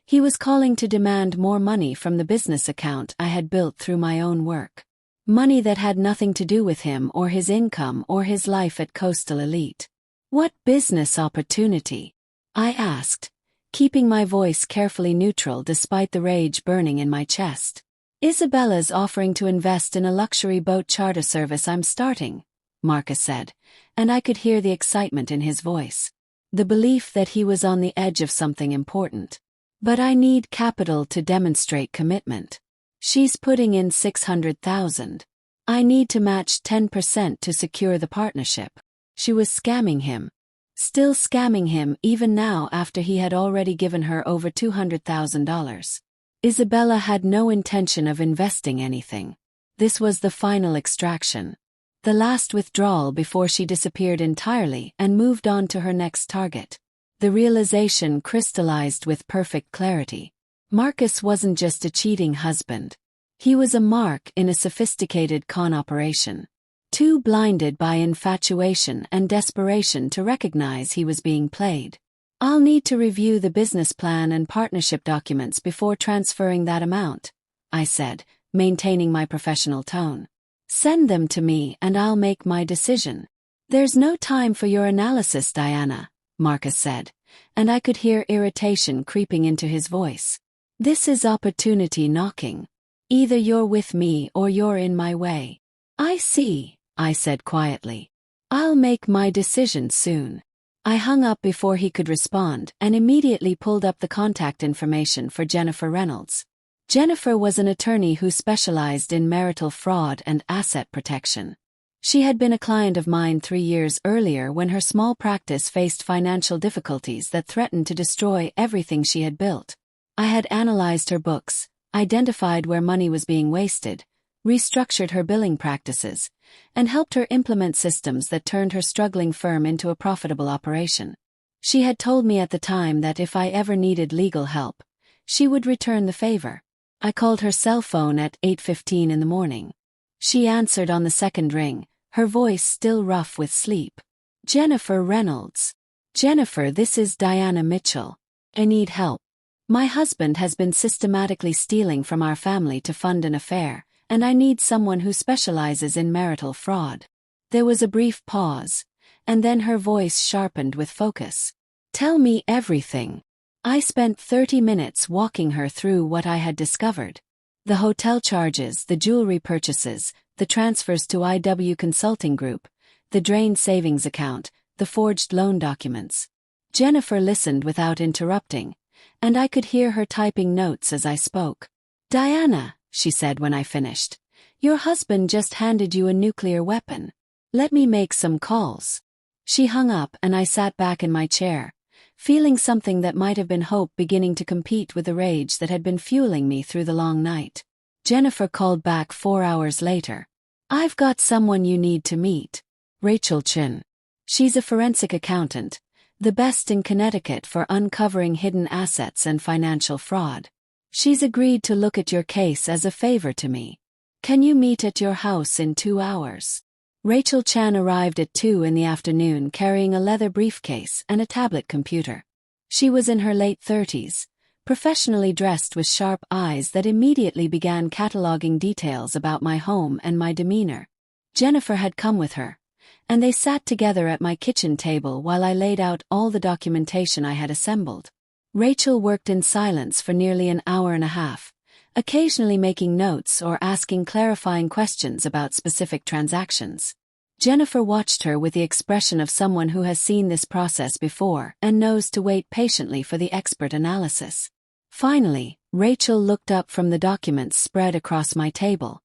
He was calling to demand more money from the business account I had built through my own work. Money that had nothing to do with him or his income or his life at Coastal Elite. What business opportunity? I asked, keeping my voice carefully neutral despite the rage burning in my chest. Isabella's offering to invest in a luxury boat charter service I'm starting, Marcus said, and I could hear the excitement in his voice. The belief that he was on the edge of something important. But I need capital to demonstrate commitment. She's putting in $600,000. I need to match 10% to secure the partnership. She was scamming him. Still scamming him even now after he had already given her over $200,000. Isabella had no intention of investing anything. This was the final extraction. The last withdrawal before she disappeared entirely and moved on to her next target. The realization crystallized with perfect clarity. Marcus wasn't just a cheating husband. He was a mark in a sophisticated con operation. Too blinded by infatuation and desperation to recognize he was being played. I'll need to review the business plan and partnership documents before transferring that amount, I said, maintaining my professional tone. Send them to me and I'll make my decision. There's no time for your analysis, Diana, Marcus said, and I could hear irritation creeping into his voice. This is opportunity knocking. Either you're with me or you're in my way. I see, I said quietly. I'll make my decision soon. I hung up before he could respond and immediately pulled up the contact information for Jennifer Reynolds. Jennifer was an attorney who specialized in marital fraud and asset protection. She had been a client of mine 3 years earlier when her small practice faced financial difficulties that threatened to destroy everything she had built. I had analyzed her books, identified where money was being wasted, restructured her billing practices, and helped her implement systems that turned her struggling firm into a profitable operation. She had told me at the time that if I ever needed legal help, she would return the favor. I called her cell phone at 8:15 in the morning. She answered on the second ring, her voice still rough with sleep. Jennifer Reynolds. Jennifer, this is Diana Mitchell. I need help. My husband has been systematically stealing from our family to fund an affair, and I need someone who specializes in marital fraud. There was a brief pause, and then her voice sharpened with focus. Tell me everything. I spent 30 minutes walking her through what I had discovered. The hotel charges, the jewelry purchases, the transfers to IW Consulting Group, the drained savings account, the forged loan documents. Jennifer listened without interrupting, and I could hear her typing notes as I spoke. Diana, she said when I finished, your husband just handed you a nuclear weapon. Let me make some calls. She hung up and I sat back in my chair, feeling something that might have been hope beginning to compete with the rage that had been fueling me through the long night. Jennifer called back 4 hours later. I've got someone you need to meet. Rachel Chin. She's a forensic accountant, the best in Connecticut for uncovering hidden assets and financial fraud. She's agreed to look at your case as a favor to me. Can you meet at your house in 2 hours? Rachel Chan arrived at 2 in the afternoon carrying a leather briefcase and a tablet computer. She was in her late 30s, professionally dressed with sharp eyes that immediately began cataloging details about my home and my demeanor. Jennifer had come with her, and they sat together at my kitchen table while I laid out all the documentation I had assembled. Rachel worked in silence for nearly an hour and a half, occasionally making notes or asking clarifying questions about specific transactions. Jennifer watched her with the expression of someone who has seen this process before and knows to wait patiently for the expert analysis. Finally, Rachel looked up from the documents spread across my table.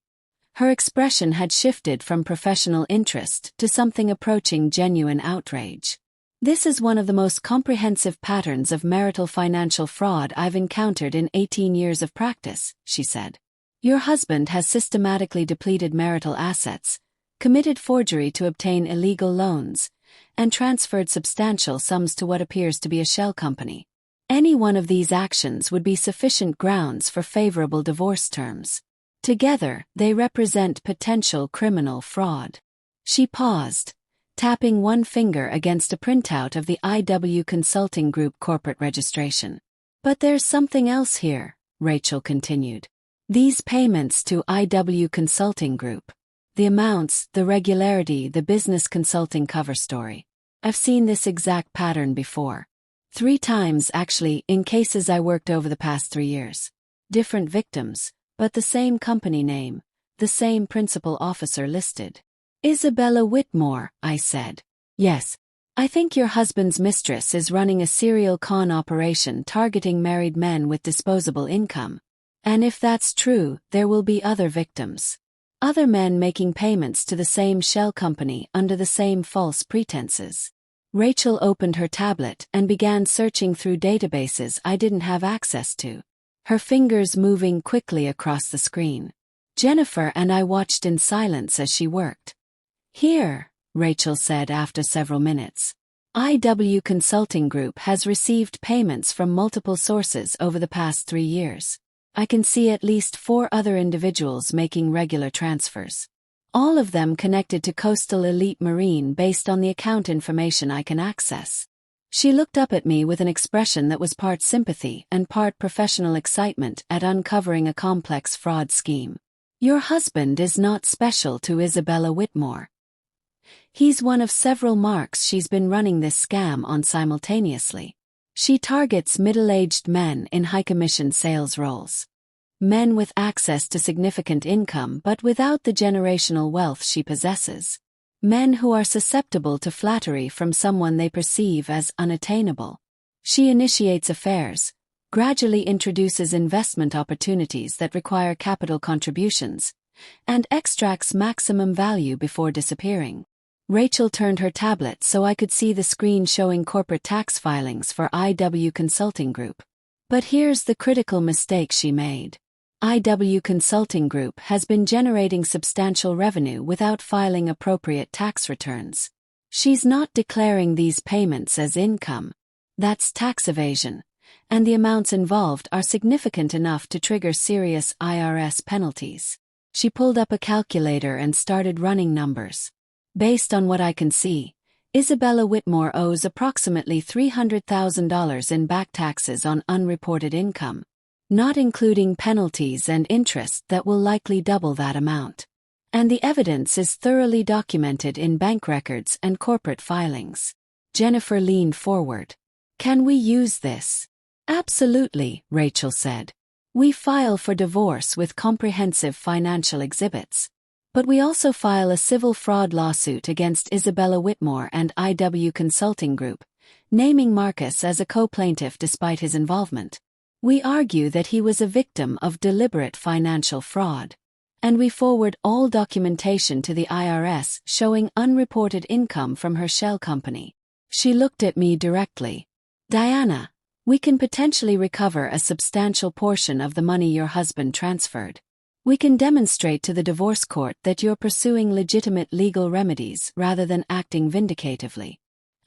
Her expression had shifted from professional interest to something approaching genuine outrage. This is one of the most comprehensive patterns of marital financial fraud I've encountered in 18 years of practice, she said. Your husband has systematically depleted marital assets, committed forgery to obtain illegal loans, and transferred substantial sums to what appears to be a shell company. Any one of these actions would be sufficient grounds for favorable divorce terms. Together, they represent potential criminal fraud. She paused, tapping one finger against a printout of the IW Consulting Group corporate registration. But there's something else here, Rachel continued. These payments to IW Consulting Group. The amounts, the regularity, the business consulting cover story. I've seen this exact pattern before. 3 times actually, in cases I worked over the past 3 years. Different victims, but the same company name, the same principal officer listed. Isabella Whitmore, I said. Yes. I think your husband's mistress is running a serial con operation targeting married men with disposable income. And if that's true, there will be other victims. Other men making payments to the same shell company under the same false pretenses. Rachel opened her tablet and began searching through databases I didn't have access to, her fingers moving quickly across the screen. Jennifer and I watched in silence as she worked. Here, Rachel said after several minutes. IW Consulting Group has received payments from multiple sources over the past 3 years. I can see at least 4 other individuals making regular transfers. All of them connected to Coastal Elite Marine based on the account information I can access. She looked up at me with an expression that was part sympathy and part professional excitement at uncovering a complex fraud scheme. Your husband is not special to Isabella Whitmore. He's one of several marks she's been running this scam on simultaneously. She targets middle-aged men in high-commission sales roles. Men with access to significant income but without the generational wealth she possesses. Men who are susceptible to flattery from someone they perceive as unattainable. She initiates affairs, gradually introduces investment opportunities that require capital contributions, and extracts maximum value before disappearing. Rachel turned her tablet so I could see the screen showing corporate tax filings for IW Consulting Group. But here's the critical mistake she made. IW Consulting Group has been generating substantial revenue without filing appropriate tax returns. She's not declaring these payments as income. That's tax evasion, and the amounts involved are significant enough to trigger serious IRS penalties. She pulled up a calculator and started running numbers. Based on what I can see, Isabella Whitmore owes approximately $300,000 in back taxes on unreported income, not including penalties and interest that will likely double that amount. And the evidence is thoroughly documented in bank records and corporate filings. Jennifer leaned forward. Can we use this? Absolutely, Rachel said. We file for divorce with comprehensive financial exhibits. But we also file a civil fraud lawsuit against Isabella Whitmore and IW Consulting Group, naming Marcus as a co-plaintiff despite his involvement. We argue that he was a victim of deliberate financial fraud. And we forward all documentation to the IRS showing unreported income from her shell company. She looked at me directly. Diana, we can potentially recover a substantial portion of the money your husband transferred. We can demonstrate to the divorce court that you're pursuing legitimate legal remedies rather than acting vindicatively.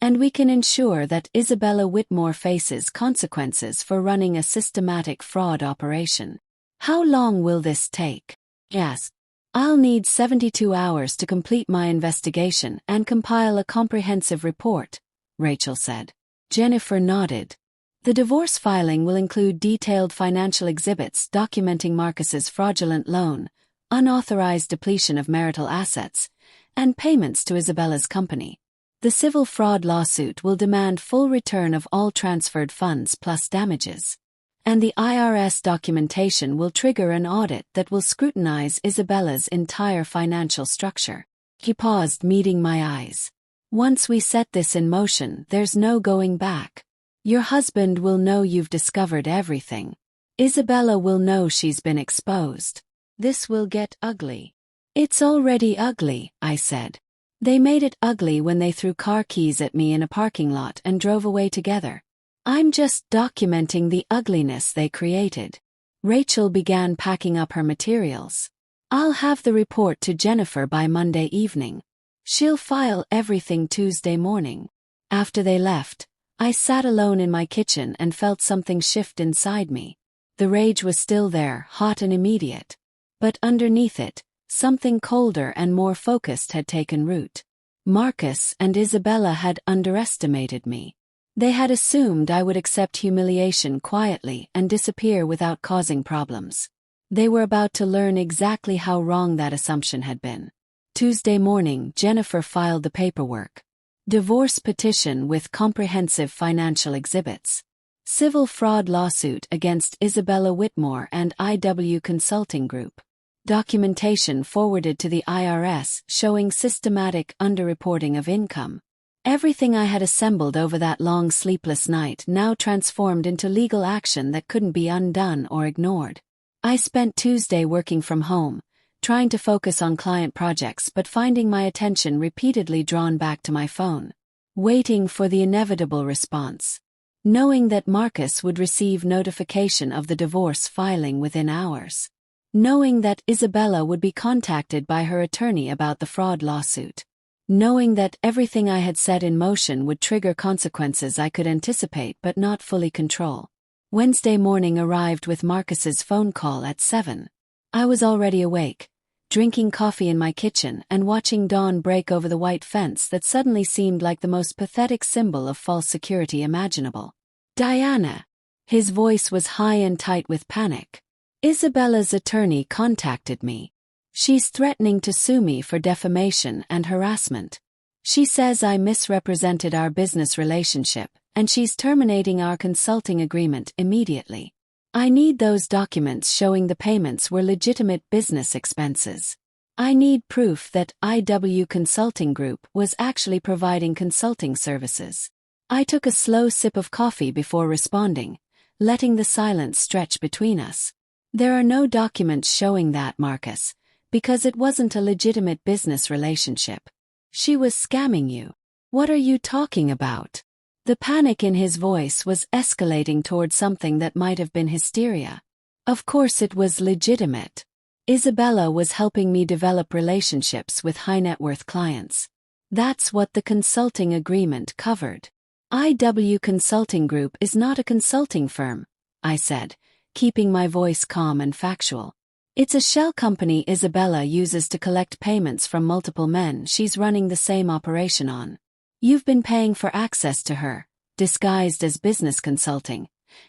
And we can ensure that Isabella Whitmore faces consequences for running a systematic fraud operation. How long will this take? Yes. I'll need 72 hours to complete my investigation and compile a comprehensive report, Rachel said. Jennifer nodded. The divorce filing will include detailed financial exhibits documenting Marcus's fraudulent loan, unauthorized depletion of marital assets, and payments to Isabella's company. The civil fraud lawsuit will demand full return of all transferred funds plus damages. And the IRS documentation will trigger an audit that will scrutinize Isabella's entire financial structure. He paused, meeting my eyes. Once we set this in motion, there's no going back. Your husband will know you've discovered everything. Isabella will know she's been exposed. This will get ugly. It's already ugly, I said. They made it ugly when they threw car keys at me in a parking lot and drove away together. I'm just documenting the ugliness they created. Rachel began packing up her materials. I'll have the report to Jennifer by Monday evening. She'll file everything Tuesday morning. After they left, I sat alone in my kitchen and felt something shift inside me. The rage was still there, hot and immediate. But underneath it, something colder and more focused had taken root. Marcus and Isabella had underestimated me. They had assumed I would accept humiliation quietly and disappear without causing problems. They were about to learn exactly how wrong that assumption had been. Tuesday morning, Jennifer filed the paperwork. Divorce petition with comprehensive financial exhibits. Civil fraud lawsuit against Isabella Whitmore and IW Consulting Group. Documentation forwarded to the IRS showing systematic underreporting of income. Everything I had assembled over that long sleepless night now transformed into legal action that couldn't be undone or ignored. I spent Tuesday working from home, trying to focus on client projects but finding my attention repeatedly drawn back to my phone. Waiting for the inevitable response. Knowing that Marcus would receive notification of the divorce filing within hours. Knowing that Isabella would be contacted by her attorney about the fraud lawsuit. Knowing that everything I had set in motion would trigger consequences I could anticipate but not fully control. Wednesday morning arrived with Marcus's phone call at 7. I was already awake, drinking coffee in my kitchen and watching dawn break over the white fence that suddenly seemed like the most pathetic symbol of false security imaginable. Diana. His voice was high and tight with panic. Isabella's attorney contacted me. She's threatening to sue me for defamation and harassment. She says I misrepresented our business relationship, and she's terminating our consulting agreement immediately. I need those documents showing the payments were legitimate business expenses. I need proof that IW Consulting Group was actually providing consulting services. I took a slow sip of coffee before responding, letting the silence stretch between us. There are no documents showing that, Marcus, because it wasn't a legitimate business relationship. She was scamming you. What are you talking about? The panic in his voice was escalating toward something that might have been hysteria. Of course it was legitimate. Isabella was helping me develop relationships with high-net-worth clients. That's what the consulting agreement covered. IW Consulting Group is not a consulting firm, I said, keeping my voice calm and factual. It's a shell company Isabella uses to collect payments from multiple men she's running the same operation on. You've been paying for access to her, disguised as business consulting,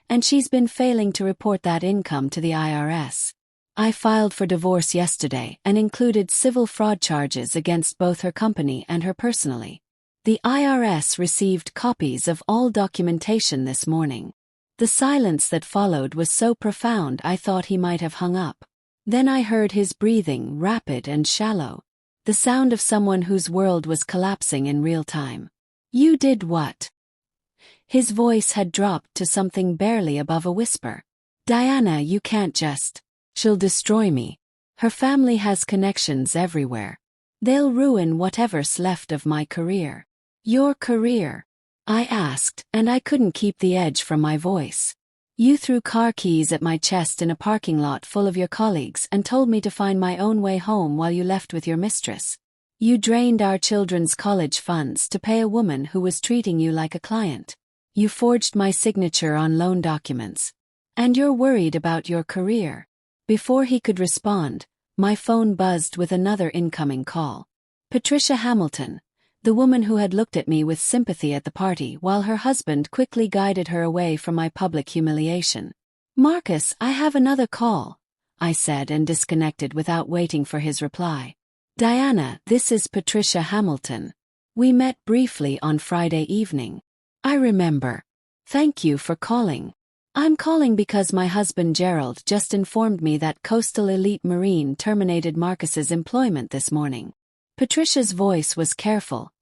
and she's been failing to report that income to the IRS. I filed for divorce yesterday and included civil fraud charges against both her company and her personally. The IRS received copies of all documentation this morning. The silence that followed was so profound I thought he might have hung up. Then I heard his breathing, rapid and shallow. The sound of someone whose world was collapsing in real time. You did what? His voice had dropped to something barely above a whisper. Diana, you can't just. She'll destroy me. Her family has connections everywhere. They'll ruin whatever's left of my career. Your career? I asked, and I couldn't keep the edge from my voice. You threw car keys at my chest in a parking lot full of your colleagues and told me to find my own way home while you left with your mistress. You drained our children's college funds to pay a woman who was treating you like a client. You forged my signature on loan documents. And you're worried about your career. Before he could respond, my phone buzzed with another incoming call. Patricia Hamilton, the woman who had looked at me with sympathy at the party while her husband quickly guided her away from my public humiliation. Marcus, I have another call, I said and disconnected without waiting for his reply. Diana, this is Patricia Hamilton. We met briefly on Friday evening. I remember. Thank you for calling. I'm calling because my husband Gerald just informed me that Coastal Elite Marine terminated Marcus's employment this morning. Patricia's voice was careful,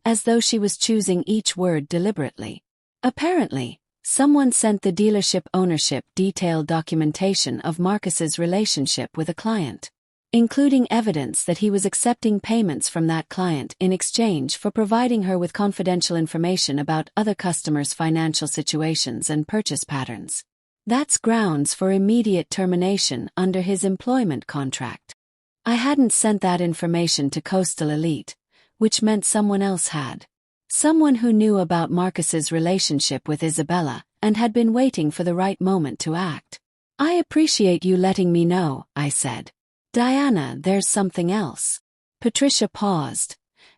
as though she was choosing each word deliberately. Apparently, someone sent the dealership ownership detailed documentation of Marcus's relationship with a client, including evidence that he was accepting payments from that client in exchange for providing her with confidential information about other customers' financial situations and purchase patterns. That's grounds for immediate termination under his employment contract. I hadn't sent that information to Coastal Elite, which meant someone else had. Someone who knew about Marcus's relationship with Isabella and had been waiting for the right moment to act. I appreciate you letting me know, I said. Diana, there's something else. Patricia paused,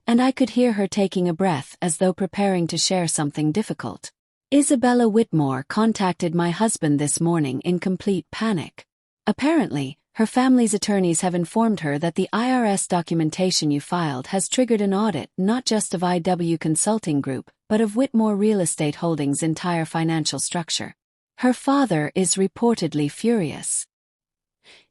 and I could hear her taking a breath as though preparing to share something difficult. Isabella Whitmore contacted my husband this morning in complete panic. Apparently, Her family's attorneys have informed her that the IRS documentation you filed has triggered an audit not just of IW Consulting Group, but of Whitmore Real Estate Holdings' entire financial structure. Her father is reportedly furious.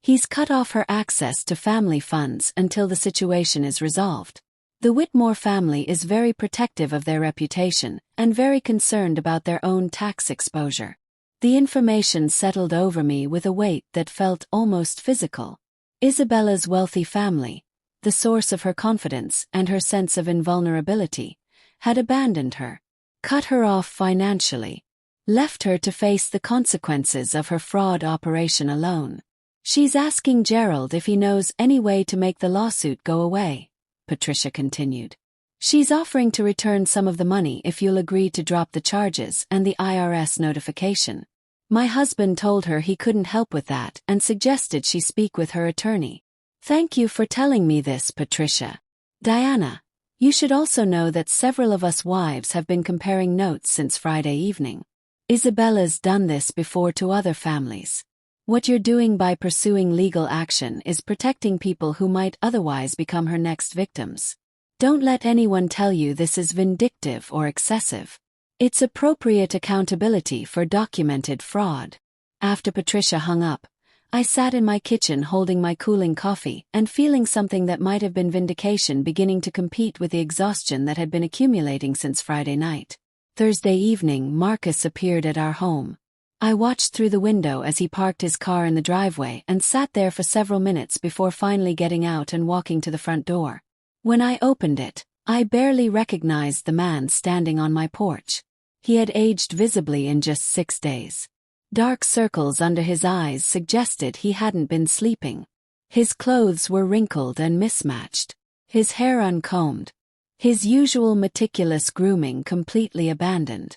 He's cut off her access to family funds until the situation is resolved. The Whitmore family is very protective of their reputation and very concerned about their own tax exposure. The information settled over me with a weight that felt almost physical. Isabella's wealthy family, the source of her confidence and her sense of invulnerability, had abandoned her, cut her off financially, left her to face the consequences of her fraud operation alone. She's asking Gerald if he knows any way to make the lawsuit go away, Patricia continued. She's offering to return some of the money if you'll agree to drop the charges and the IRS notification. My husband told her he couldn't help with that and suggested she speak with her attorney. Thank you for telling me this, Patricia. Diana, you should also know that several of us wives have been comparing notes since Friday evening. Isabella's done this before to other families. What you're doing by pursuing legal action is protecting people who might otherwise become her next victims. Don't let anyone tell you this is vindictive or excessive. It's appropriate accountability for documented fraud. After Patricia hung up, I sat in my kitchen holding my cooling coffee and feeling something that might have been vindication beginning to compete with the exhaustion that had been accumulating since Friday night. Thursday evening, Marcus appeared at our home. I watched through the window as he parked his car in the driveway and sat there for several minutes before finally getting out and walking to the front door. When I opened it, I barely recognized the man standing on my porch. He had aged visibly in just 6 days. Dark circles under his eyes suggested he hadn't been sleeping. His clothes were wrinkled and mismatched, his hair uncombed, his usual meticulous grooming completely abandoned.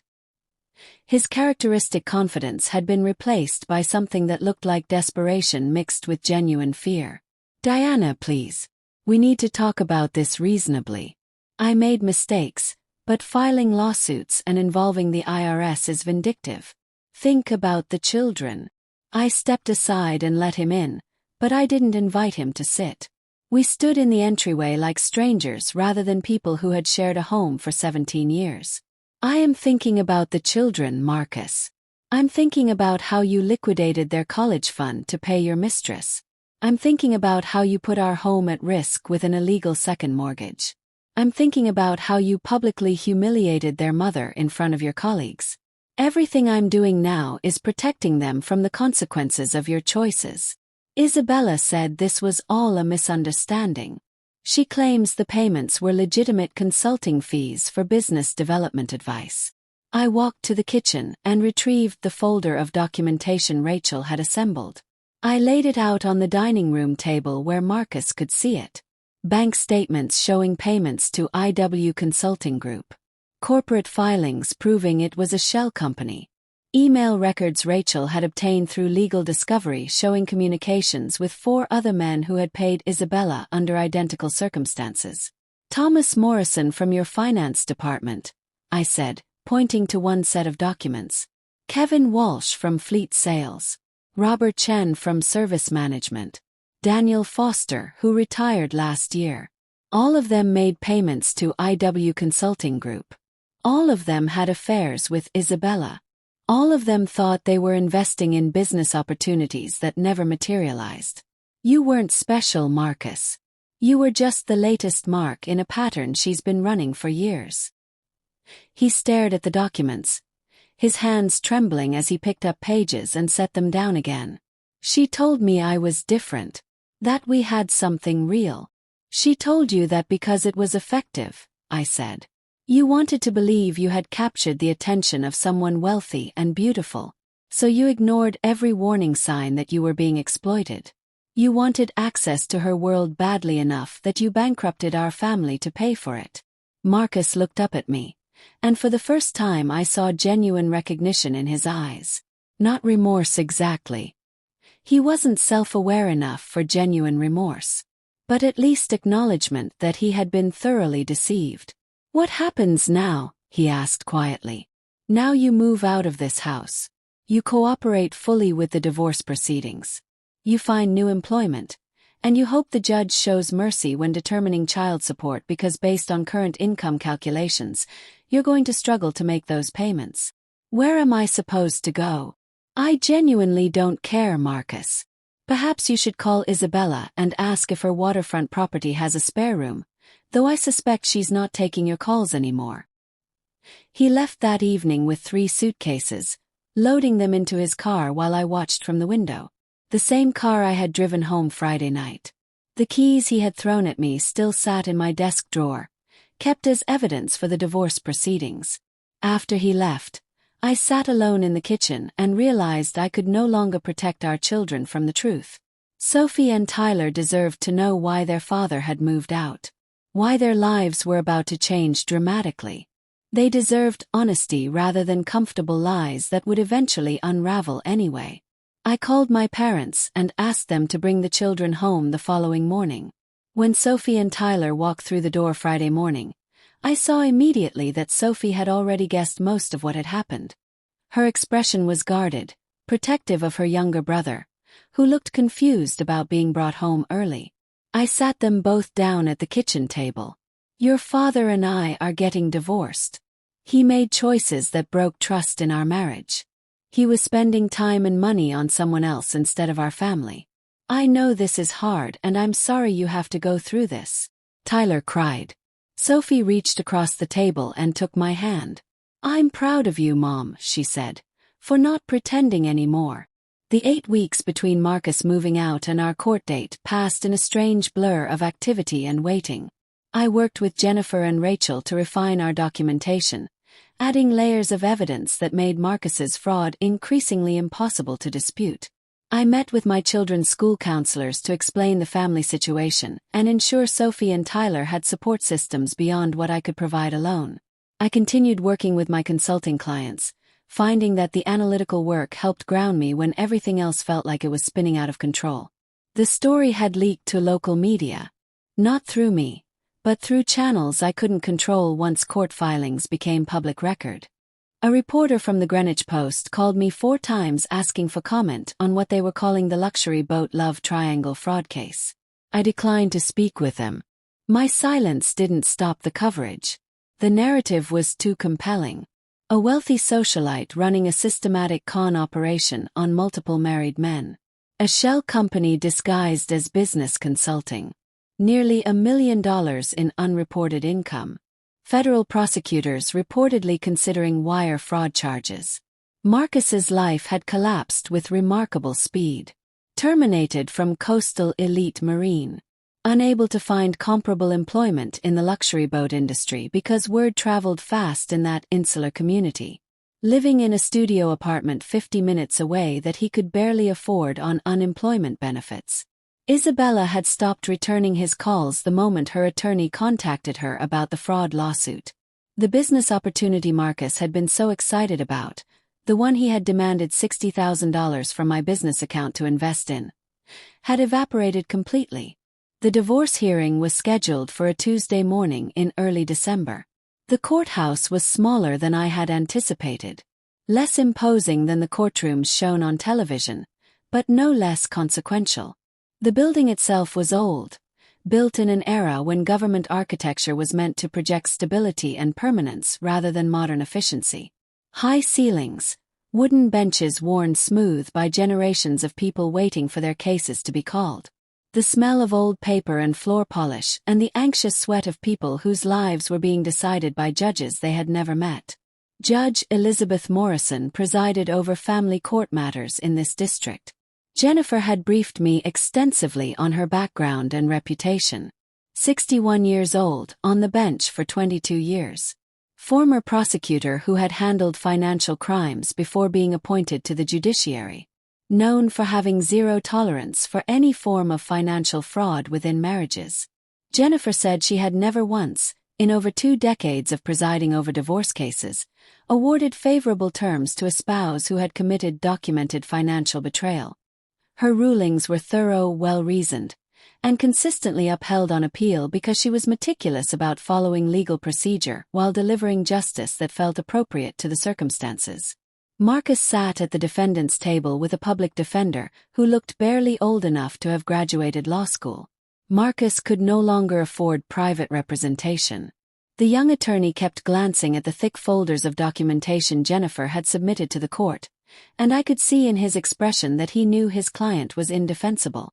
His characteristic confidence had been replaced by something that looked like desperation mixed with genuine fear. Diana, please. We need to talk about this reasonably. I made mistakes, but filing lawsuits and involving the IRS is vindictive. Think about the children. I stepped aside and let him in, but I didn't invite him to sit. We stood in the entryway like strangers rather than people who had shared a home for 17 years. I am thinking about the children, Marcus. I'm thinking about how you liquidated their college fund to pay your mistress. I'm thinking about how you put our home at risk with an illegal second mortgage. I'm thinking about how you publicly humiliated their mother in front of your colleagues. Everything I'm doing now is protecting them from the consequences of your choices. Isabella said this was all a misunderstanding. She claims the payments were legitimate consulting fees for business development advice. I walked to the kitchen and retrieved the folder of documentation Rachel had assembled. I laid it out on the dining room table where Marcus could see it. Bank statements showing payments to IW Consulting Group. Corporate filings proving it was a shell company. Email records Rachel had obtained through legal discovery showing communications with 4 other men who had paid Isabella under identical circumstances. Thomas Morrison from your finance department, I said, pointing to one set of documents. Kevin Walsh from Fleet Sales. Robert Chen from Service Management. Daniel Foster, who retired last year. All of them made payments to IW Consulting Group. All of them had affairs with Isabella. All of them thought they were investing in business opportunities that never materialized. You weren't special, Marcus. You were just the latest mark in a pattern she's been running for years. He stared at the documents, his hands trembling as he picked up pages and set them down again. She told me I was different. That we had something real. She told you that because it was effective, I said. You wanted to believe you had captured the attention of someone wealthy and beautiful, so you ignored every warning sign that you were being exploited. You wanted access to her world badly enough that you bankrupted our family to pay for it. Marcus looked up at me, and for the first time I saw genuine recognition in his eyes. Not remorse exactly. He wasn't self-aware enough for genuine remorse, but at least acknowledgement that he had been thoroughly deceived. What happens now? He asked quietly. Now you move out of this house. You cooperate fully with the divorce proceedings. you find new employment, and you hope the judge shows mercy when determining child support because based on current income calculations, you're going to struggle to make those payments. Where am I supposed to go? I genuinely don't care, Marcus. Perhaps you should call Isabella and ask if her waterfront property has a spare room, though I suspect she's not taking your calls anymore. He left that evening with 3 suitcases, loading them into his car while I watched from the window. The same car I had driven home Friday night. The keys he had thrown at me still sat in my desk drawer, kept as evidence for the divorce proceedings. After he left, I sat alone in the kitchen and realized I could no longer protect our children from the truth. Sophie and Tyler deserved to know why their father had moved out, why their lives were about to change dramatically. They deserved honesty rather than comfortable lies that would eventually unravel anyway. I called my parents and asked them to bring the children home the following morning. When Sophie and Tyler walked through the door Friday morning, I saw immediately that Sophie had already guessed most of what had happened. Her expression was guarded, protective of her younger brother, who looked confused about being brought home early. I sat them both down at the kitchen table. Your father and I are getting divorced. He made choices that broke trust in our marriage. He was spending time and money on someone else instead of our family. I know this is hard and I'm sorry you have to go through this. Tyler cried. Sophie reached across the table and took my hand. I'm proud of you, Mom, she said, for not pretending anymore. The 8 weeks between Marcus moving out and our court date passed in a strange blur of activity and waiting. I worked with Jennifer and Rachel to refine our documentation, adding layers of evidence that made Marcus's fraud increasingly impossible to dispute. I met with my children's school counselors to explain the family situation and ensure Sophie and Tyler had support systems beyond what I could provide alone. I continued working with my consulting clients, finding that the analytical work helped ground me when everything else felt like it was spinning out of control. The story had leaked to local media, not through me, but through channels I couldn't control once court filings became public record. A reporter from the Greenwich Post called me 4 times asking for comment on what they were calling the luxury boat love triangle fraud case. I declined to speak with them. My silence didn't stop the coverage. The narrative was too compelling. A wealthy socialite running a systematic con operation on multiple married men. A shell company disguised as business consulting. Nearly $1 million in unreported income. Federal prosecutors reportedly considering wire fraud charges. Marcus's life had collapsed with remarkable speed. Terminated from coastal elite marine. Unable to find comparable employment in the luxury boat industry because word traveled fast in that insular community. Living in a studio apartment 50 minutes away that he could barely afford on unemployment benefits. Isabella had stopped returning his calls the moment her attorney contacted her about the fraud lawsuit. The business opportunity Marcus had been so excited about, the one he had demanded $60,000 from my business account to invest in, had evaporated completely. The divorce hearing was scheduled for a Tuesday morning in early December. The courthouse was smaller than I had anticipated. Less imposing than the courtrooms shown on television, but no less consequential. The building itself was old, built in an era when government architecture was meant to project stability and permanence rather than modern efficiency. High ceilings, wooden benches worn smooth by generations of people waiting for their cases to be called. The smell of old paper and floor polish and the anxious sweat of people whose lives were being decided by judges they had never met. Judge Elizabeth Morrison presided over family court matters in this district. Jennifer had briefed me extensively on her background and reputation. 61 years old, on the bench for 22 years. Former prosecutor who had handled financial crimes before being appointed to the judiciary. Known for having zero tolerance for any form of financial fraud within marriages. Jennifer said she had never once, in over 2 decades of presiding over divorce cases, awarded favorable terms to a spouse who had committed documented financial betrayal. Her rulings were thorough, well-reasoned, and consistently upheld on appeal because she was meticulous about following legal procedure while delivering justice that felt appropriate to the circumstances. Marcus sat at the defendant's table with a public defender who looked barely old enough to have graduated law school. Marcus could no longer afford private representation. The young attorney kept glancing at the thick folders of documentation Jennifer had submitted to the court, and I could see in his expression that he knew his client was indefensible.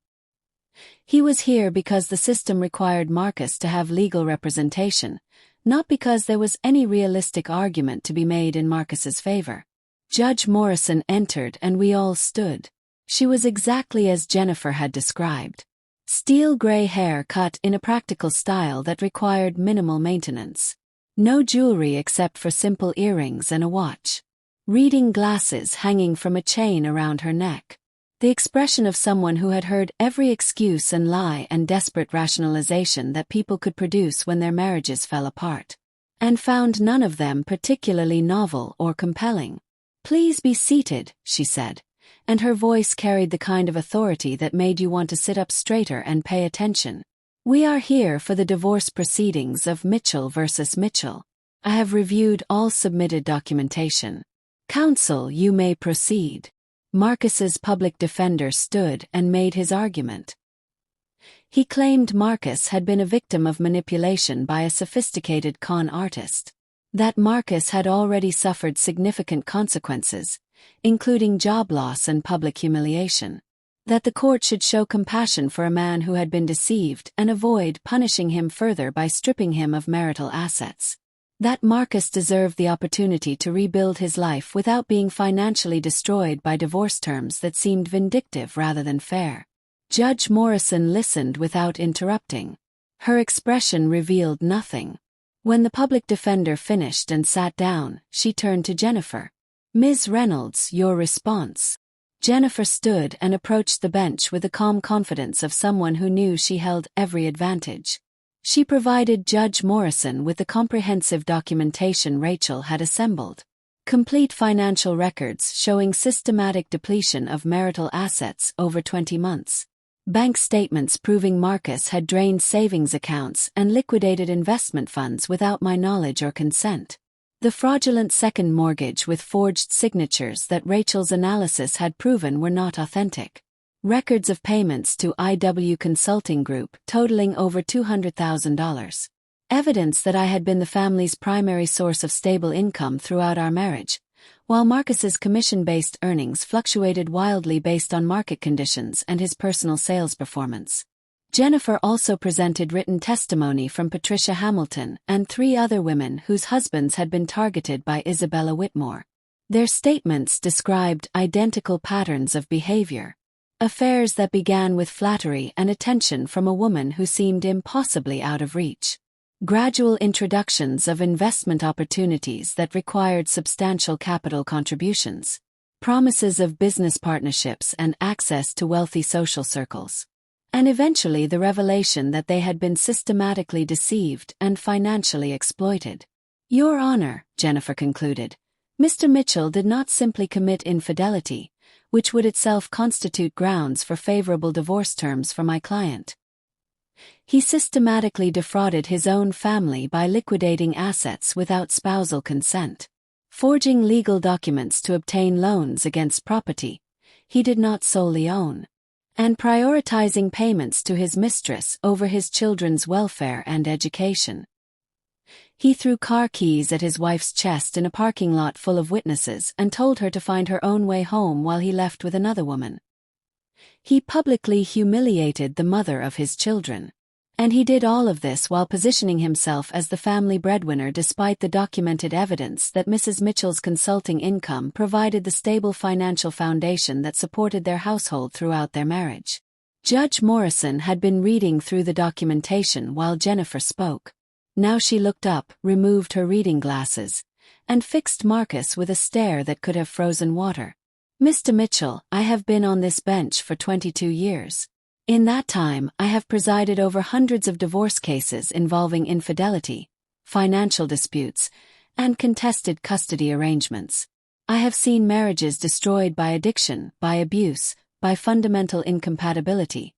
He was here because the system required Marcus to have legal representation, not because there was any realistic argument to be made in Marcus's favor. Judge Morrison entered and we all stood. She was exactly as Jennifer had described. Steel gray hair cut in a practical style that required minimal maintenance. No jewelry except for simple earrings and a watch. Reading glasses hanging from a chain around her neck. The expression of someone who had heard every excuse and lie and desperate rationalization that people could produce when their marriages fell apart. And found none of them particularly novel or compelling. "Please be seated," she said, and her voice carried the kind of authority that made you want to sit up straighter and pay attention. "We are here for the divorce proceedings of Mitchell versus Mitchell. I have reviewed all submitted documentation. Counsel, you may proceed." Marcus's public defender stood and made his argument. He claimed Marcus had been a victim of manipulation by a sophisticated con artist. That Marcus had already suffered significant consequences, including job loss and public humiliation. That the court should show compassion for a man who had been deceived and avoid punishing him further by stripping him of marital assets. That Marcus deserved the opportunity to rebuild his life without being financially destroyed by divorce terms that seemed vindictive rather than fair. Judge Morrison listened without interrupting. Her expression revealed nothing. When the public defender finished and sat down, she turned to Jennifer. "Ms. Reynolds, your response." Jennifer stood and approached the bench with the calm confidence of someone who knew she held every advantage. She provided Judge Morrison with the comprehensive documentation Rachel had assembled. Complete financial records showing systematic depletion of marital assets over 20 months. Bank statements proving Marcus had drained savings accounts and liquidated investment funds without my knowledge or consent. The fraudulent second mortgage with forged signatures that Rachel's analysis had proven were not authentic. Records of payments to IW Consulting Group totaling over $200,000. Evidence that I had been the family's primary source of stable income throughout our marriage, while Marcus's commission-based earnings fluctuated wildly based on market conditions and his personal sales performance. Jennifer also presented written testimony from Patricia Hamilton and 3 other women whose husbands had been targeted by Isabella Whitmore. Their statements described identical patterns of behavior. Affairs that began with flattery and attention from a woman who seemed impossibly out of reach. Gradual introductions of investment opportunities that required substantial capital contributions. Promises of business partnerships and access to wealthy social circles. And eventually the revelation that they had been systematically deceived and financially exploited. "Your Honor," Jennifer concluded, "Mr. Mitchell did not simply commit infidelity, which would itself constitute grounds for favorable divorce terms for my client. He systematically defrauded his own family by liquidating assets without spousal consent, forging legal documents to obtain loans against property he did not solely own, and prioritizing payments to his mistress over his children's welfare and education. He threw car keys at his wife's chest in a parking lot full of witnesses and told her to find her own way home while he left with another woman. He publicly humiliated the mother of his children. And he did all of this while positioning himself as the family breadwinner despite the documented evidence that Mrs. Mitchell's consulting income provided the stable financial foundation that supported their household throughout their marriage. Judge Morrison had been reading through the documentation while Jennifer spoke. Now she looked up, removed her reading glasses, and fixed Marcus with a stare that could have frozen water. "Mr. Mitchell, I have been on this bench for 22 years. In that time, I have presided over hundreds of divorce cases involving infidelity, financial disputes, and contested custody arrangements. I have seen marriages destroyed by addiction, by abuse, by fundamental incompatibility,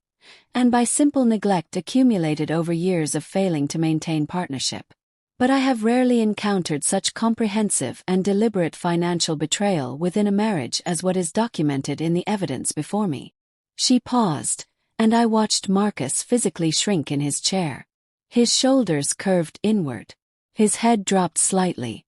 and by simple neglect accumulated over years of failing to maintain partnership. But I have rarely encountered such comprehensive and deliberate financial betrayal within a marriage as what is documented in the evidence before me. She paused, and I watched Marcus physically shrink in his chair. His shoulders curved inward. His head dropped slightly.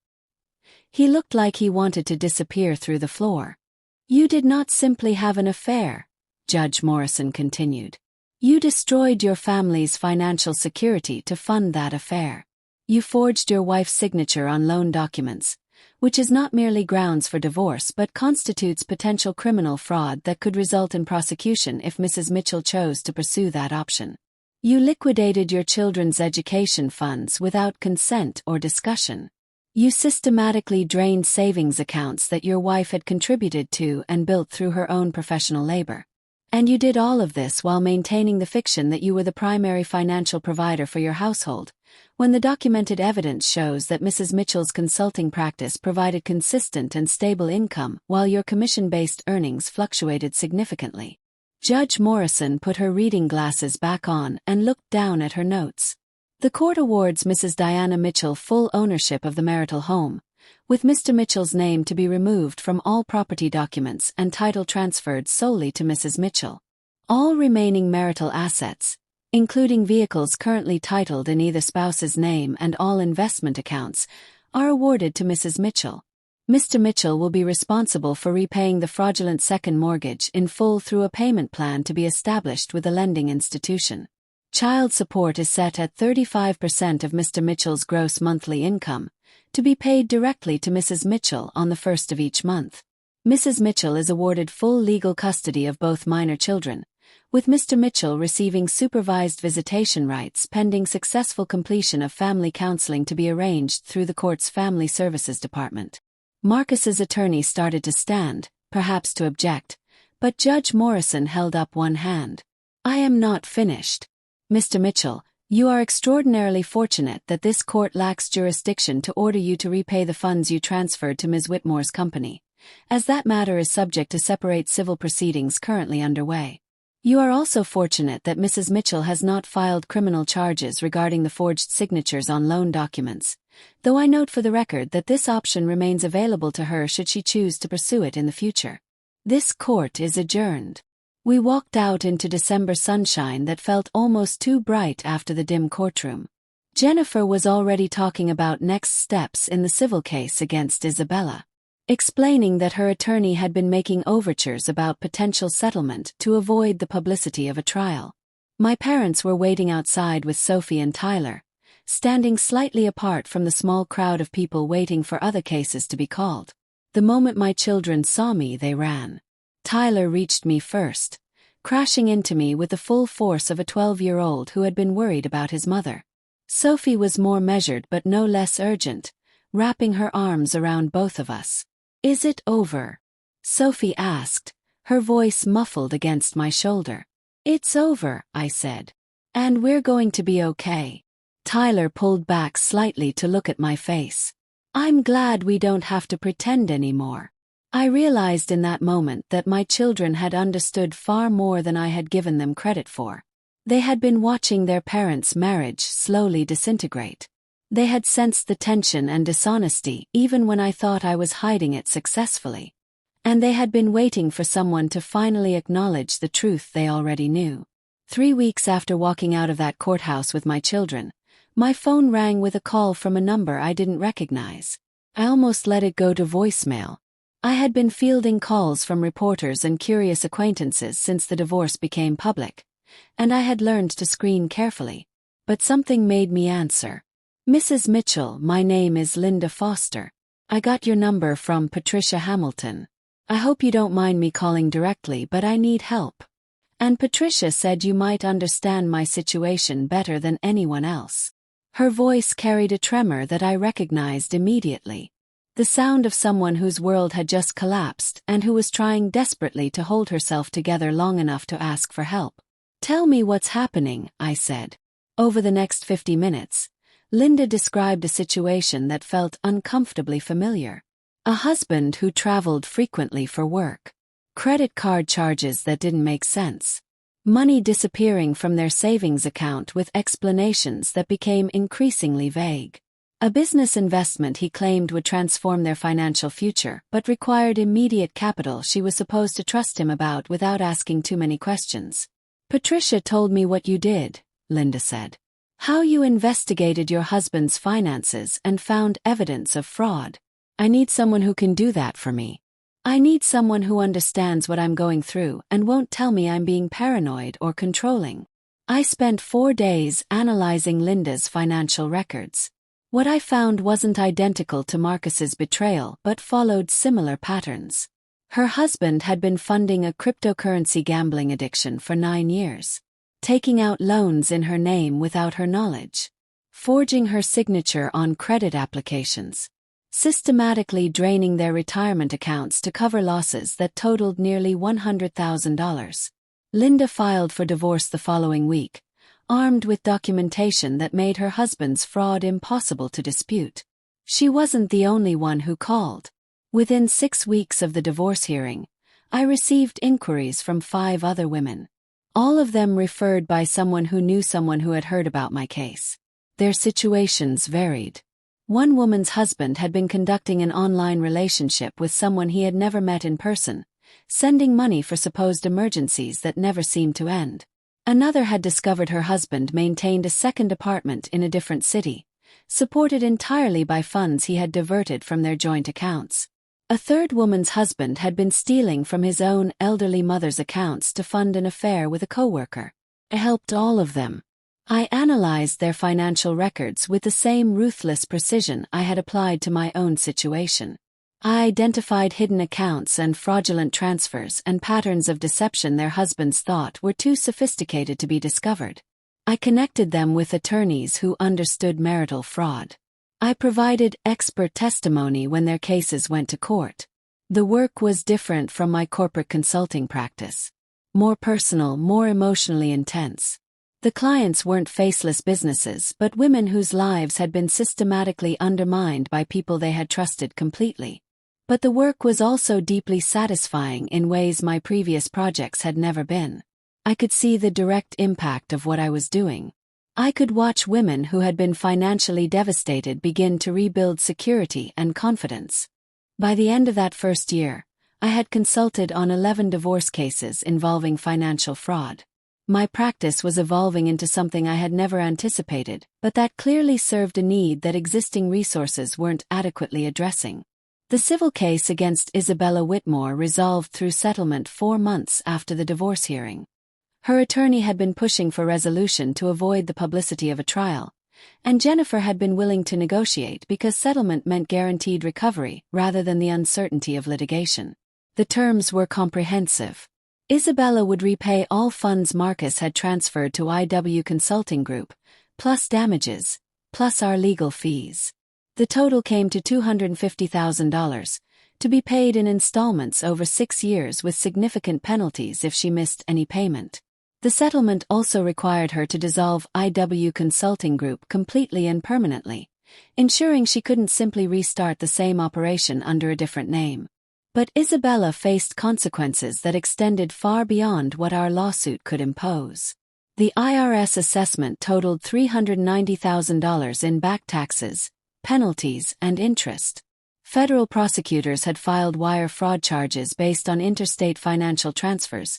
He looked like he wanted to disappear through the floor. You did not simply have an affair, Judge Morrison continued. You destroyed your family's financial security to fund that affair. You forged your wife's signature on loan documents, which is not merely grounds for divorce but constitutes potential criminal fraud that could result in prosecution if Mrs. Mitchell chose to pursue that option. You liquidated your children's education funds without consent or discussion. You systematically drained savings accounts that your wife had contributed to and built through her own professional labor. And you did all of this while maintaining the fiction that you were the primary financial provider for your household, when the documented evidence shows that Mrs. Mitchell's consulting practice provided consistent and stable income while your commission-based earnings fluctuated significantly. Judge Morrison put her reading glasses back on and looked down at her notes. The court awards Mrs. Diana Mitchell full ownership of the marital home, with Mr. Mitchell's name to be removed from all property documents and title transferred solely to Mrs. Mitchell. All remaining marital assets, including vehicles currently titled in either spouse's name and all investment accounts, are awarded to Mrs. Mitchell. Mr. Mitchell will be responsible for repaying the fraudulent second mortgage in full through a payment plan to be established with the lending institution. Child support is set at 35% of Mr. Mitchell's gross monthly income, to be paid directly to Mrs. Mitchell on the first of each month. Mrs. Mitchell is awarded full legal custody of both minor children, with Mr. Mitchell receiving supervised visitation rights pending successful completion of family counseling to be arranged through the court's Family Services Department. Marcus's attorney started to stand, perhaps to object, but Judge Morrison held up one hand. I am not finished. Mr. Mitchell, you are extraordinarily fortunate that this court lacks jurisdiction to order you to repay the funds you transferred to Ms. Whitmore's company, as that matter is subject to separate civil proceedings currently underway. You are also fortunate that Mrs. Mitchell has not filed criminal charges regarding the forged signatures on loan documents, though I note for the record that this option remains available to her should she choose to pursue it in the future. This court is adjourned. We walked out into December sunshine that felt almost too bright after the dim courtroom. Jennifer was already talking about next steps in the civil case against Isabella, explaining that her attorney had been making overtures about potential settlement to avoid the publicity of a trial. My parents were waiting outside with Sophie and Tyler, standing slightly apart from the small crowd of people waiting for other cases to be called. The moment my children saw me, they ran. Tyler reached me first, crashing into me with the full force of a 12-year-old who had been worried about his mother. Sophie was more measured but no less urgent, wrapping her arms around both of us. Is it over? Sophie asked, her voice muffled against my shoulder. It's over, I said. And we're going to be okay. Tyler pulled back slightly to look at my face. I'm glad we don't have to pretend anymore. I realized in that moment that my children had understood far more than I had given them credit for. They had been watching their parents' marriage slowly disintegrate. They had sensed the tension and dishonesty even when I thought I was hiding it successfully. And they had been waiting for someone to finally acknowledge the truth they already knew. 3 weeks after walking out of that courthouse with my children, my phone rang with a call from a number I didn't recognize. I almost let it go to voicemail. I had been fielding calls from reporters and curious acquaintances since the divorce became public, and I had learned to screen carefully. But something made me answer. Mrs. Mitchell, my name is Linda Foster. I got your number from Patricia Hamilton. I hope you don't mind me calling directly, but I need help. And Patricia said you might understand my situation better than anyone else. Her voice carried a tremor that I recognized immediately. The sound of someone whose world had just collapsed and who was trying desperately to hold herself together long enough to ask for help. Tell me what's happening, I said. Over the next 50 minutes, Linda described a situation that felt uncomfortably familiar. A husband who traveled frequently for work. Credit card charges that didn't make sense. Money disappearing from their savings account with explanations that became increasingly vague. A business investment he claimed would transform their financial future, but required immediate capital she was supposed to trust him about without asking too many questions. "Patricia told me what you did," Linda said. "How you investigated your husband's finances and found evidence of fraud. I need someone who can do that for me. I need someone who understands what I'm going through and won't tell me I'm being paranoid or controlling." I spent 4 days analyzing Linda's financial records. What I found wasn't identical to Marcus's betrayal but followed similar patterns. Her husband had been funding a cryptocurrency gambling addiction for 9 years, taking out loans in her name without her knowledge, forging her signature on credit applications, systematically draining their retirement accounts to cover losses that totaled nearly $100,000. Linda filed for divorce the following week, armed with documentation that made her husband's fraud impossible to dispute. She wasn't the only one who called. Within 6 weeks of the divorce hearing, I received inquiries from 5 other women, all of them referred by someone who knew someone who had heard about my case. Their situations varied. One woman's husband had been conducting an online relationship with someone he had never met in person, sending money for supposed emergencies that never seemed to end. Another had discovered her husband maintained a second apartment in a different city, supported entirely by funds he had diverted from their joint accounts. A third woman's husband had been stealing from his own elderly mother's accounts to fund an affair with a coworker. I helped all of them. I analyzed their financial records with the same ruthless precision I had applied to my own situation. I identified hidden accounts and fraudulent transfers and patterns of deception their husbands thought were too sophisticated to be discovered. I connected them with attorneys who understood marital fraud. I provided expert testimony when their cases went to court. The work was different from my corporate consulting practice. More personal, more emotionally intense. The clients weren't faceless businesses but women whose lives had been systematically undermined by people they had trusted completely. But the work was also deeply satisfying in ways my previous projects had never been. I could see the direct impact of what I was doing. I could watch women who had been financially devastated begin to rebuild security and confidence. By the end of that first year, I had consulted on 11 divorce cases involving financial fraud. My practice was evolving into something I had never anticipated, but that clearly served a need that existing resources weren't adequately addressing. The civil case against Isabella Whitmore resolved through settlement 4 months after the divorce hearing. Her attorney had been pushing for resolution to avoid the publicity of a trial, and Jennifer had been willing to negotiate because settlement meant guaranteed recovery rather than the uncertainty of litigation. The terms were comprehensive. Isabella would repay all funds Marcus had transferred to IW Consulting Group, plus damages, plus our legal fees. The total came to $250,000, to be paid in installments over 6 years with significant penalties if she missed any payment. The settlement also required her to dissolve IW Consulting Group completely and permanently, ensuring she couldn't simply restart the same operation under a different name. But Isabella faced consequences that extended far beyond what our lawsuit could impose. The IRS assessment totaled $390,000 in back taxes, penalties, and interest. Federal prosecutors had filed wire fraud charges based on interstate financial transfers,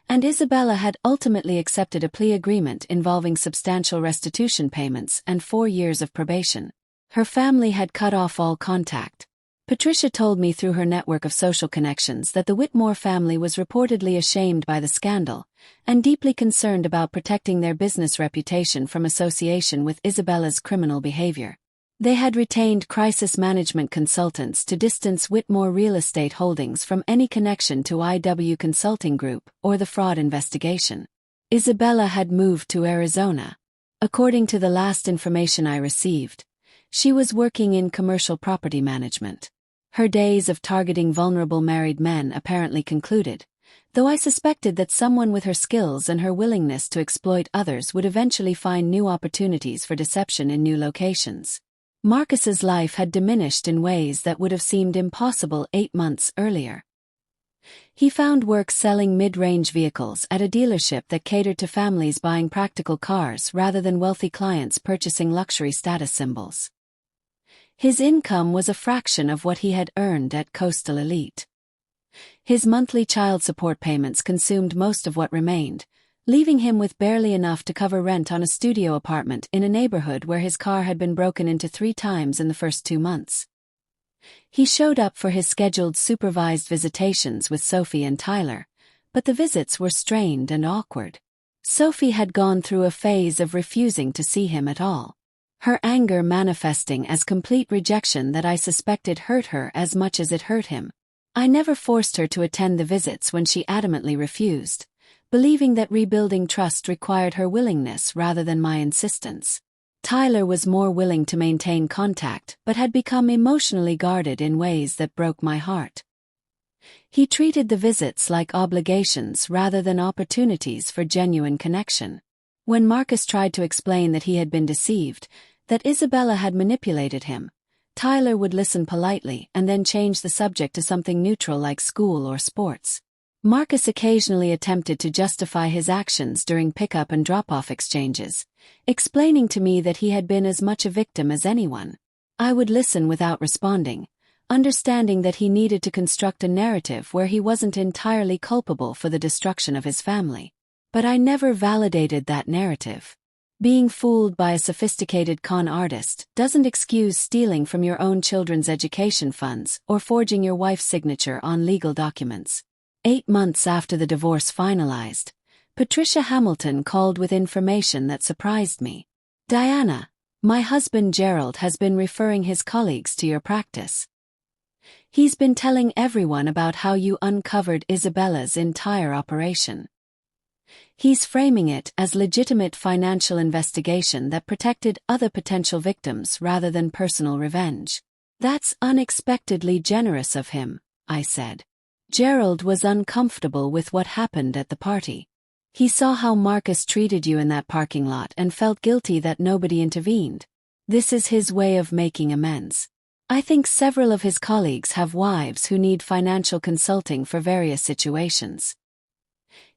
and Isabella had ultimately accepted a plea agreement involving substantial restitution payments and 4 years of probation. Her family had cut off all contact. Patricia told me through her network of social connections that the Whitmore family was reportedly ashamed by the scandal and deeply concerned about protecting their business reputation from association with Isabella's criminal behavior. They had retained crisis management consultants to distance Whitmore real estate holdings from any connection to IW Consulting Group or the fraud investigation. Isabella had moved to Arizona. According to the last information I received, she was working in commercial property management. Her days of targeting vulnerable married men apparently concluded, though I suspected that someone with her skills and her willingness to exploit others would eventually find new opportunities for deception in new locations. Marcus's life had diminished in ways that would have seemed impossible 8 months earlier. He found work selling mid-range vehicles at a dealership that catered to families buying practical cars rather than wealthy clients purchasing luxury status symbols. His income was a fraction of what he had earned at Coastal Elite. His monthly child support payments consumed most of what remained, leaving him with barely enough to cover rent on a studio apartment in a neighborhood where his car had been broken into 3 times in the first 2 months. He showed up for his scheduled supervised visitations with Sophie and Tyler, but the visits were strained and awkward. Sophie had gone through a phase of refusing to see him at all, her anger manifesting as complete rejection that I suspected hurt her as much as it hurt him. I never forced her to attend the visits when she adamantly refused, believing that rebuilding trust required her willingness rather than my insistence. Tyler was more willing to maintain contact but had become emotionally guarded in ways that broke my heart. He treated the visits like obligations rather than opportunities for genuine connection. When Marcus tried to explain that he had been deceived, that Isabella had manipulated him, Tyler would listen politely and then change the subject to something neutral like school or sports. Marcus occasionally attempted to justify his actions during pickup and drop-off exchanges, explaining to me that he had been as much a victim as anyone. I would listen without responding, understanding that he needed to construct a narrative where he wasn't entirely culpable for the destruction of his family. But I never validated that narrative. Being fooled by a sophisticated con artist doesn't excuse stealing from your own children's education funds or forging your wife's signature on legal documents. 8 months after the divorce finalized, Patricia Hamilton called with information that surprised me. "Diana, my husband Gerald has been referring his colleagues to your practice. He's been telling everyone about how you uncovered Isabella's entire operation. He's framing it as legitimate financial investigation that protected other potential victims rather than personal revenge." "That's unexpectedly generous of him," I said. Gerald was uncomfortable with what happened at the party. He saw how Marcus treated you in that parking lot and felt guilty that nobody intervened. This is his way of making amends. I think several of his colleagues have wives who need financial consulting for various situations.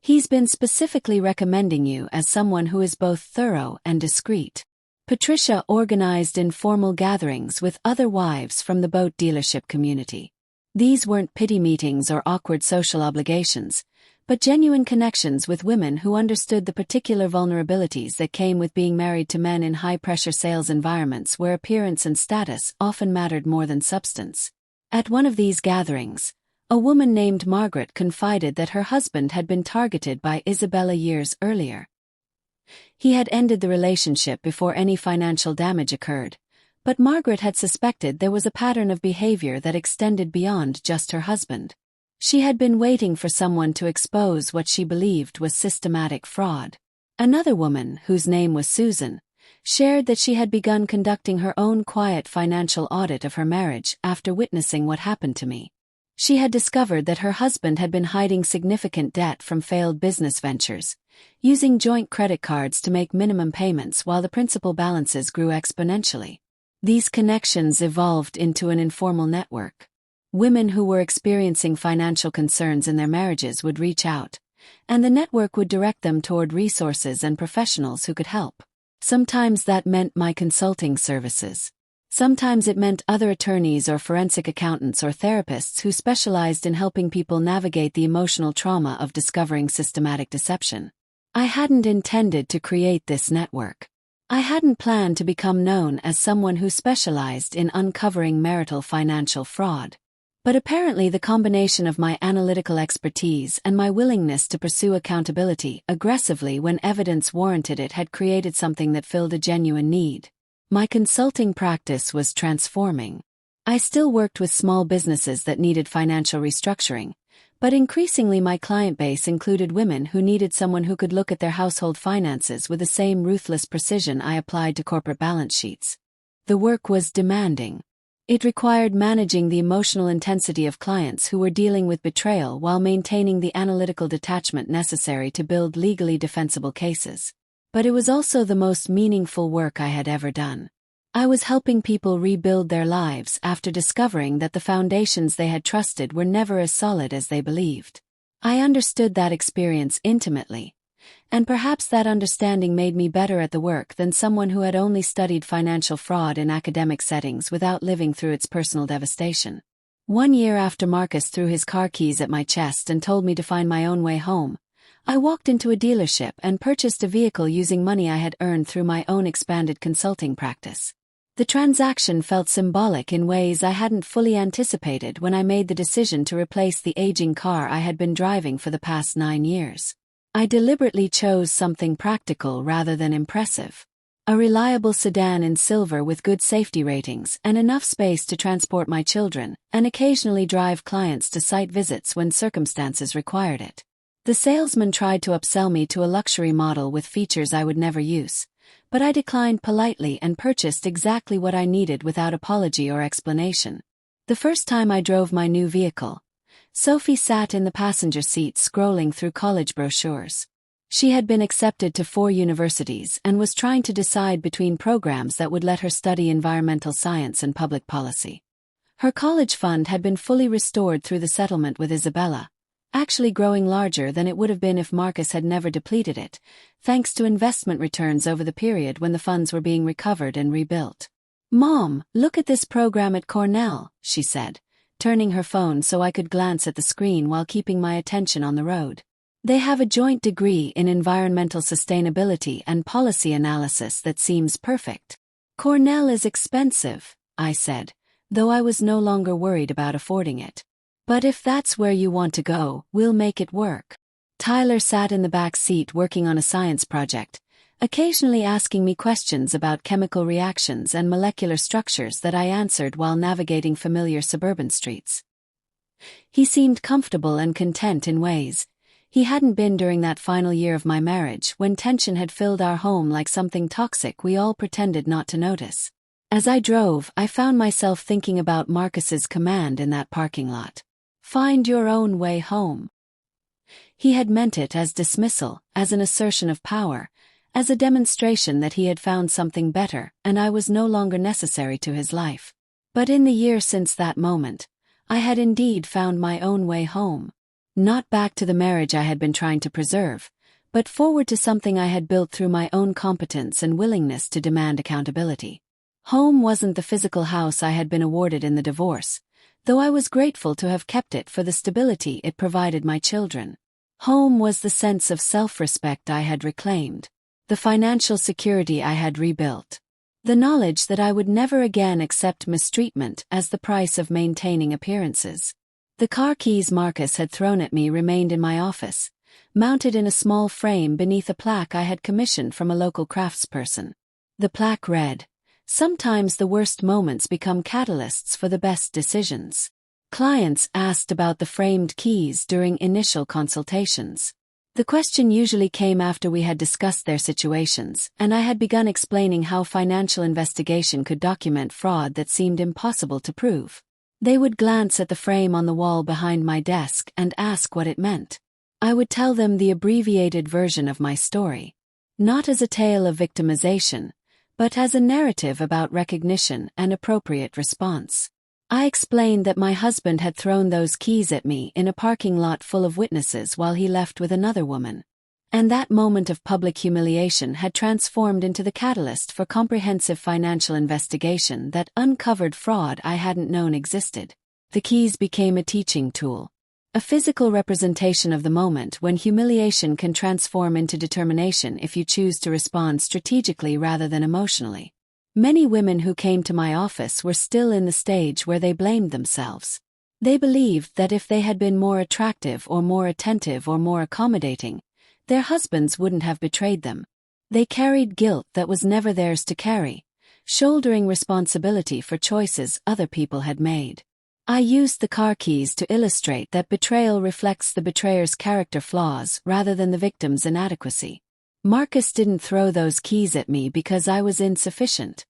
He's been specifically recommending you as someone who is both thorough and discreet." Patricia organized informal gatherings with other wives from the boat dealership community. These weren't pity meetings or awkward social obligations, but genuine connections with women who understood the particular vulnerabilities that came with being married to men in high-pressure sales environments where appearance and status often mattered more than substance. At one of these gatherings, a woman named Margaret confided that her husband had been targeted by Isabella years earlier. He had ended the relationship before any financial damage occurred, but Margaret had suspected there was a pattern of behavior that extended beyond just her husband. She had been waiting for someone to expose what she believed was systematic fraud. Another woman, whose name was Susan, shared that she had begun conducting her own quiet financial audit of her marriage after witnessing what happened to me. She had discovered that her husband had been hiding significant debt from failed business ventures, using joint credit cards to make minimum payments while the principal balances grew exponentially. These connections evolved into an informal network. Women who were experiencing financial concerns in their marriages would reach out, and the network would direct them toward resources and professionals who could help. Sometimes that meant my consulting services. Sometimes it meant other attorneys or forensic accountants or therapists who specialized in helping people navigate the emotional trauma of discovering systematic deception. I hadn't intended to create this network. I hadn't planned to become known as someone who specialized in uncovering marital financial fraud. But apparently the combination of my analytical expertise and my willingness to pursue accountability aggressively when evidence warranted it had created something that filled a genuine need. My consulting practice was transforming. I still worked with small businesses that needed financial restructuring, but increasingly my client base included women who needed someone who could look at their household finances with the same ruthless precision I applied to corporate balance sheets. The work was demanding. It required managing the emotional intensity of clients who were dealing with betrayal while maintaining the analytical detachment necessary to build legally defensible cases. But it was also the most meaningful work I had ever done. I was helping people rebuild their lives after discovering that the foundations they had trusted were never as solid as they believed. I understood that experience intimately, and perhaps that understanding made me better at the work than someone who had only studied financial fraud in academic settings without living through its personal devastation. 1 year after Marcus threw his car keys at my chest and told me to find my own way home, I walked into a dealership and purchased a vehicle using money I had earned through my own expanded consulting practice. The transaction felt symbolic in ways I hadn't fully anticipated when I made the decision to replace the aging car I had been driving for the past 9 years. I deliberately chose something practical rather than impressive. A reliable sedan in silver with good safety ratings and enough space to transport my children, and occasionally drive clients to site visits when circumstances required it. The salesman tried to upsell me to a luxury model with features I would never use, but I declined politely and purchased exactly what I needed without apology or explanation. The first time I drove my new vehicle, Sophie sat in the passenger seat scrolling through college brochures. She had been accepted to 4 universities and was trying to decide between programs that would let her study environmental science and public policy. Her college fund had been fully restored through the settlement with Isabella, actually growing larger than it would have been if Marcus had never depleted it, thanks to investment returns over the period when the funds were being recovered and rebuilt. "Mom, look at this program at Cornell," she said, turning her phone so I could glance at the screen while keeping my attention on the road. "They have a joint degree in environmental sustainability and policy analysis that seems perfect." "Cornell is expensive," I said, though I was no longer worried about affording it. "But if that's where you want to go, we'll make it work." Tyler sat in the back seat working on a science project, occasionally asking me questions about chemical reactions and molecular structures that I answered while navigating familiar suburban streets. He seemed comfortable and content in ways he hadn't been during that final year of my marriage when tension had filled our home like something toxic we all pretended not to notice. As I drove, I found myself thinking about Marcus's command in that parking lot. "Find your own way home." He had meant it as dismissal, as an assertion of power, as a demonstration that he had found something better and I was no longer necessary to his life. But in the year since that moment, I had indeed found my own way home. Not back to the marriage I had been trying to preserve, but forward to something I had built through my own competence and willingness to demand accountability. Home wasn't the physical house I had been awarded in the divorce, though I was grateful to have kept it for the stability it provided my children. Home was the sense of self-respect I had reclaimed, the financial security I had rebuilt, the knowledge that I would never again accept mistreatment as the price of maintaining appearances. The car keys Marcus had thrown at me remained in my office, mounted in a small frame beneath a plaque I had commissioned from a local craftsperson. The plaque read, "Sometimes the worst moments become catalysts for the best decisions." Clients asked about the framed keys during initial consultations. The question usually came after we had discussed their situations, and I had begun explaining how financial investigation could document fraud that seemed impossible to prove. They would glance at the frame on the wall behind my desk and ask what it meant. I would tell them the abbreviated version of my story, not as a tale of victimization, but as a narrative about recognition and appropriate response. I explained that my husband had thrown those keys at me in a parking lot full of witnesses while he left with another woman, and that moment of public humiliation had transformed into the catalyst for comprehensive financial investigation that uncovered fraud I hadn't known existed. The keys became a teaching tool, a physical representation of the moment when humiliation can transform into determination if you choose to respond strategically rather than emotionally. Many women who came to my office were still in the stage where they blamed themselves. They believed that if they had been more attractive or more attentive or more accommodating, their husbands wouldn't have betrayed them. They carried guilt that was never theirs to carry, shouldering responsibility for choices other people had made. I used the car keys to illustrate that betrayal reflects the betrayer's character flaws rather than the victim's inadequacy. Marcus didn't throw those keys at me because I was insufficient.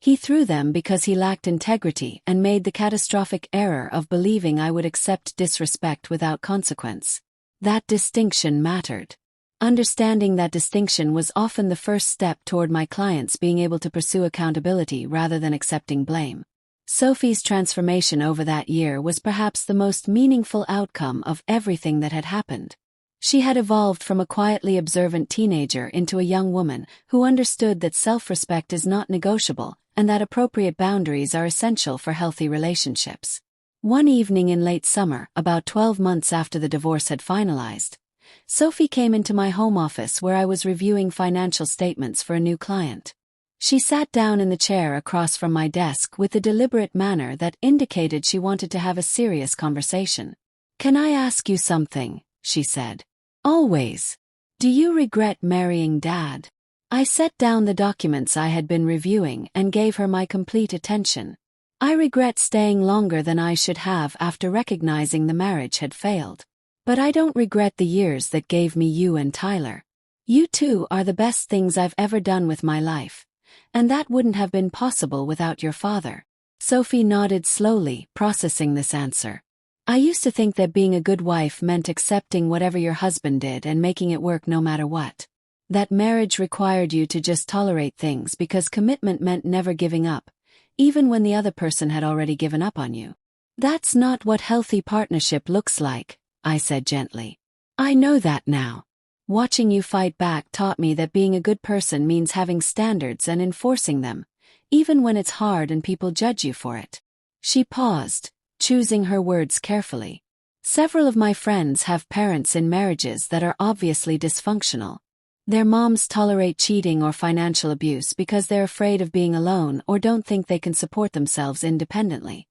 He threw them because he lacked integrity and made the catastrophic error of believing I would accept disrespect without consequence. That distinction mattered. Understanding that distinction was often the first step toward my clients being able to pursue accountability rather than accepting blame. Sophie's transformation over that year was perhaps the most meaningful outcome of everything that had happened. She had evolved from a quietly observant teenager into a young woman who understood that self-respect is not negotiable and that appropriate boundaries are essential for healthy relationships. One evening in late summer, about 12 months after the divorce had finalized, Sophie came into my home office where I was reviewing financial statements for a new client. She sat down in the chair across from my desk with a deliberate manner that indicated she wanted to have a serious conversation. "Can I ask you something?" she said. "Always. Do you regret marrying Dad?" I set down the documents I had been reviewing and gave her my complete attention. "I regret staying longer than I should have after recognizing the marriage had failed. But I don't regret the years that gave me you and Tyler. You two are the best things I've ever done with my life. And that wouldn't have been possible without your father." Sophie nodded slowly, processing this answer. "I used to think that being a good wife meant accepting whatever your husband did and making it work no matter what. That marriage required you to just tolerate things because commitment meant never giving up, even when the other person had already given up on you. That's not what healthy partnership looks like," I said gently. "I know that now. Watching you fight back taught me that being a good person means having standards and enforcing them, even when it's hard and people judge you for it." She paused, choosing her words carefully. "Several of my friends have parents in marriages that are obviously dysfunctional. Their moms tolerate cheating or financial abuse because they're afraid of being alone or don't think they can support themselves independently.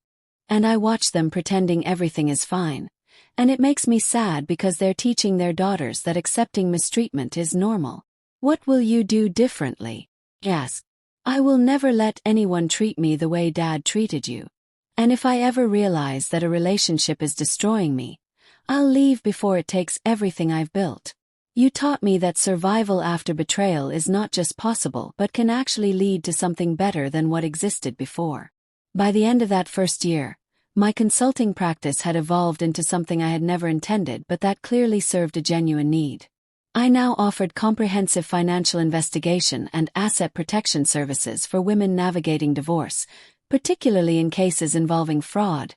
And I watch them pretending everything is fine. And it makes me sad because they're teaching their daughters that accepting mistreatment is normal. What will you do differently?" "Yes. I will never let anyone treat me the way Dad treated you. And if I ever realize that a relationship is destroying me, I'll leave before it takes everything I've built. You taught me that survival after betrayal is not just possible but can actually lead to something better than what existed before." By the end of that first year, my consulting practice had evolved into something I had never intended but that clearly served a genuine need. I now offered comprehensive financial investigation and asset protection services for women navigating divorce, particularly in cases involving fraud,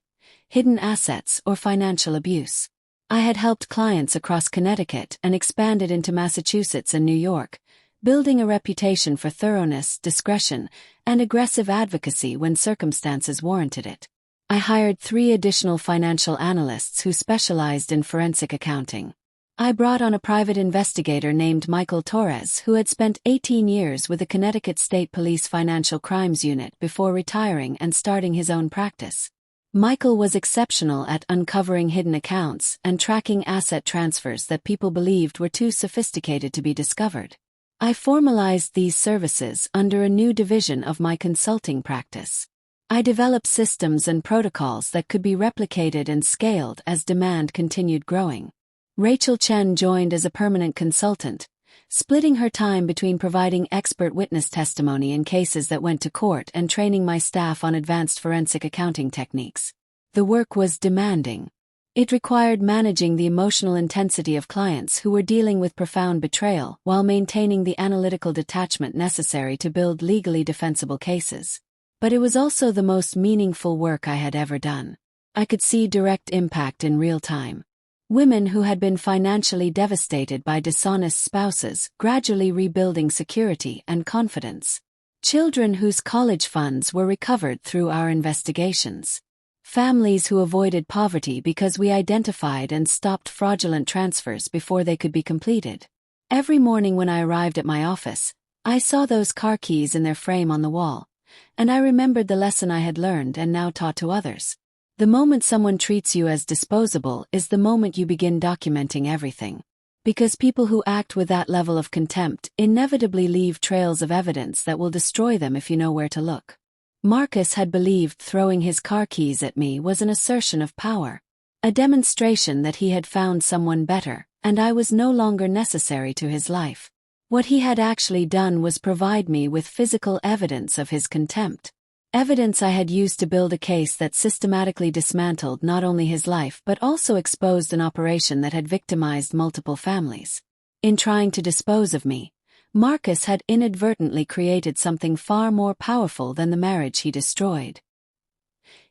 hidden assets, or financial abuse. I had helped clients across Connecticut and expanded into Massachusetts and New York, building a reputation for thoroughness, discretion, and aggressive advocacy when circumstances warranted it. I hired 3 additional financial analysts who specialized in forensic accounting. I brought on a private investigator named Michael Torres who had spent 18 years with the Connecticut State Police Financial Crimes Unit before retiring and starting his own practice. Michael was exceptional at uncovering hidden accounts and tracking asset transfers that people believed were too sophisticated to be discovered. I formalized these services under a new division of my consulting practice. I developed systems and protocols that could be replicated and scaled as demand continued growing. Rachel Chen joined as a permanent consultant, splitting her time between providing expert witness testimony in cases that went to court and training my staff on advanced forensic accounting techniques. The work was demanding. It required managing the emotional intensity of clients who were dealing with profound betrayal while maintaining the analytical detachment necessary to build legally defensible cases. But it was also the most meaningful work I had ever done. I could see direct impact in real time. Women who had been financially devastated by dishonest spouses gradually rebuilding security and confidence. Children whose college funds were recovered through our investigations. Families who avoided poverty because we identified and stopped fraudulent transfers before they could be completed. Every morning when I arrived at my office, I saw those car keys in their frame on the wall, and I remembered the lesson I had learned and now taught to others. The moment someone treats you as disposable is the moment you begin documenting everything. Because people who act with that level of contempt inevitably leave trails of evidence that will destroy them if you know where to look. Marcus had believed throwing his car keys at me was an assertion of power, a demonstration that he had found someone better, and I was no longer necessary to his life. What he had actually done was provide me with physical evidence of his contempt. Evidence I had used to build a case that systematically dismantled not only his life but also exposed an operation that had victimized multiple families. In trying to dispose of me, Marcus had inadvertently created something far more powerful than the marriage he destroyed.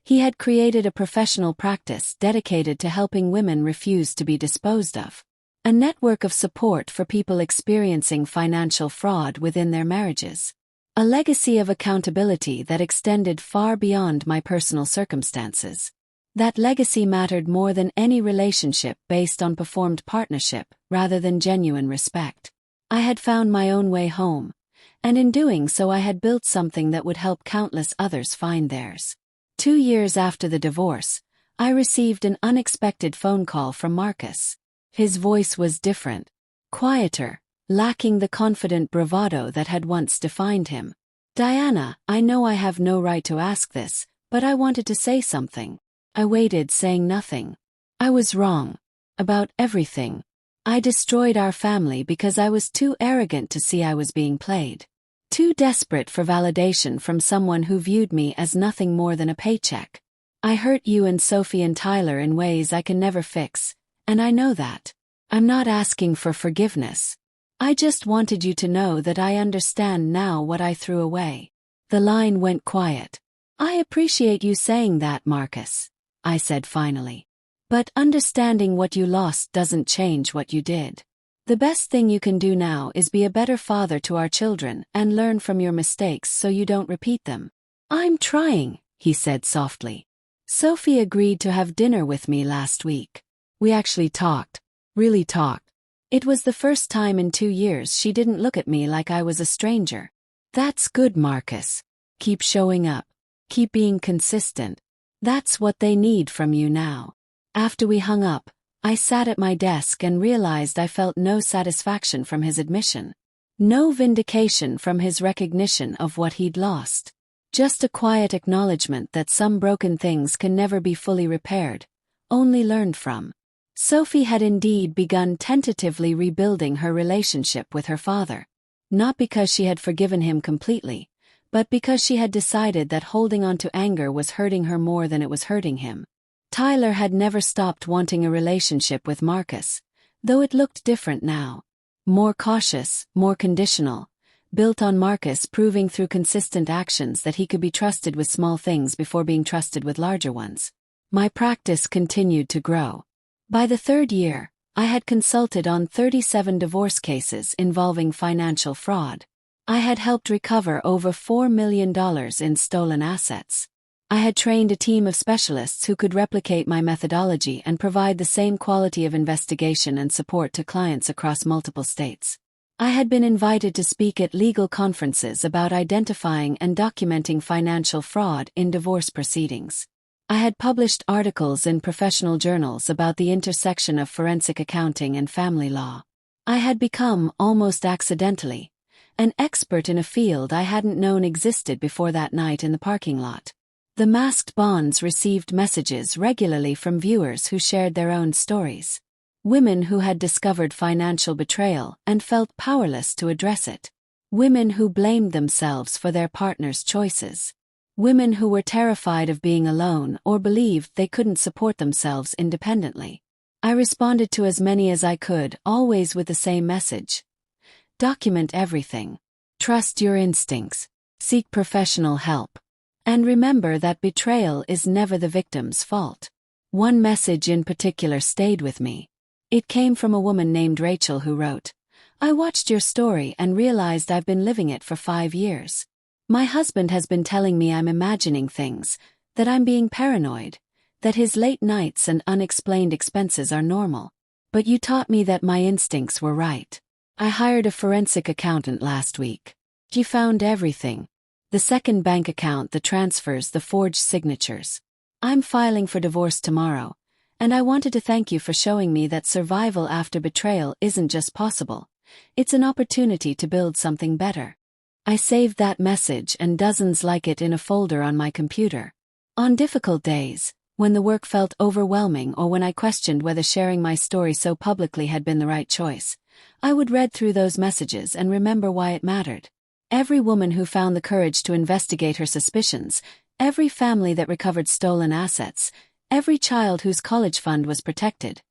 He had created a professional practice dedicated to helping women refuse to be disposed of. A network of support for people experiencing financial fraud within their marriages. A legacy of accountability that extended far beyond my personal circumstances. That legacy mattered more than any relationship based on performed partnership rather than genuine respect. I had found my own way home, and in doing so I had built something that would help countless others find theirs. 2 years after the divorce, I received an unexpected phone call from Marcus. His voice was different, quieter, lacking the confident bravado that had once defined him. "Diana, I know I have no right to ask this, but I wanted to say something." I waited, saying nothing. I was wrong. About everything. I destroyed our family because I was too arrogant to see I was being played. Too desperate for validation from someone who viewed me as nothing more than a paycheck. I hurt you and Sophie and Tyler in ways I can never fix, and I know that. I'm not asking for forgiveness. I just wanted you to know that I understand now what I threw away. The line went quiet. "I appreciate you saying that, Marcus," I said finally. "But understanding what you lost doesn't change what you did. The best thing you can do now is be a better father to our children and learn from your mistakes so you don't repeat them." "I'm trying," he said softly. "Sophie agreed to have dinner with me last week. We actually talked. Really talked. It was the first time in 2 years she didn't look at me like I was a stranger." "That's good, Marcus. Keep showing up. Keep being consistent. That's what they need from you now." After we hung up, I sat at my desk and realized I felt no satisfaction from his admission. No vindication from his recognition of what he'd lost. Just a quiet acknowledgement that some broken things can never be fully repaired, only learned from. Sophie had indeed begun tentatively rebuilding her relationship with her father. Not because she had forgiven him completely, but because she had decided that holding on to anger was hurting her more than it was hurting him. Tyler had never stopped wanting a relationship with Marcus, though it looked different now. More cautious, more conditional, built on Marcus proving through consistent actions that he could be trusted with small things before being trusted with larger ones. My practice continued to grow. By the 3rd year, I had consulted on 37 divorce cases involving financial fraud. I had helped recover over $4 million in stolen assets. I had trained a team of specialists who could replicate my methodology and provide the same quality of investigation and support to clients across multiple states. I had been invited to speak at legal conferences about identifying and documenting financial fraud in divorce proceedings. I had published articles in professional journals about the intersection of forensic accounting and family law. I had become, almost accidentally, an expert in a field I hadn't known existed before that night in the parking lot. The Masked Bonds received messages regularly from viewers who shared their own stories. Women who had discovered financial betrayal and felt powerless to address it. Women who blamed themselves for their partner's choices. Women who were terrified of being alone or believed they couldn't support themselves independently. I responded to as many as I could, always with the same message. Document everything. Trust your instincts. Seek professional help. And remember that betrayal is never the victim's fault. One message in particular stayed with me. It came from a woman named Rachel who wrote, "I watched your story and realized I've been living it for 5 years. My husband has been telling me I'm imagining things, that I'm being paranoid, that his late nights and unexplained expenses are normal. But you taught me that my instincts were right. I hired a forensic accountant last week. She found everything. The second bank account, the transfers, the forged signatures. I'm filing for divorce tomorrow, and I wanted to thank you for showing me that survival after betrayal isn't just possible. It's an opportunity to build something better." I saved that message and dozens like it in a folder on my computer. On difficult days, when the work felt overwhelming or when I questioned whether sharing my story so publicly had been the right choice, I would read through those messages and remember why it mattered. Every woman who found the courage to investigate her suspicions, every family that recovered stolen assets, every child whose college fund was protected.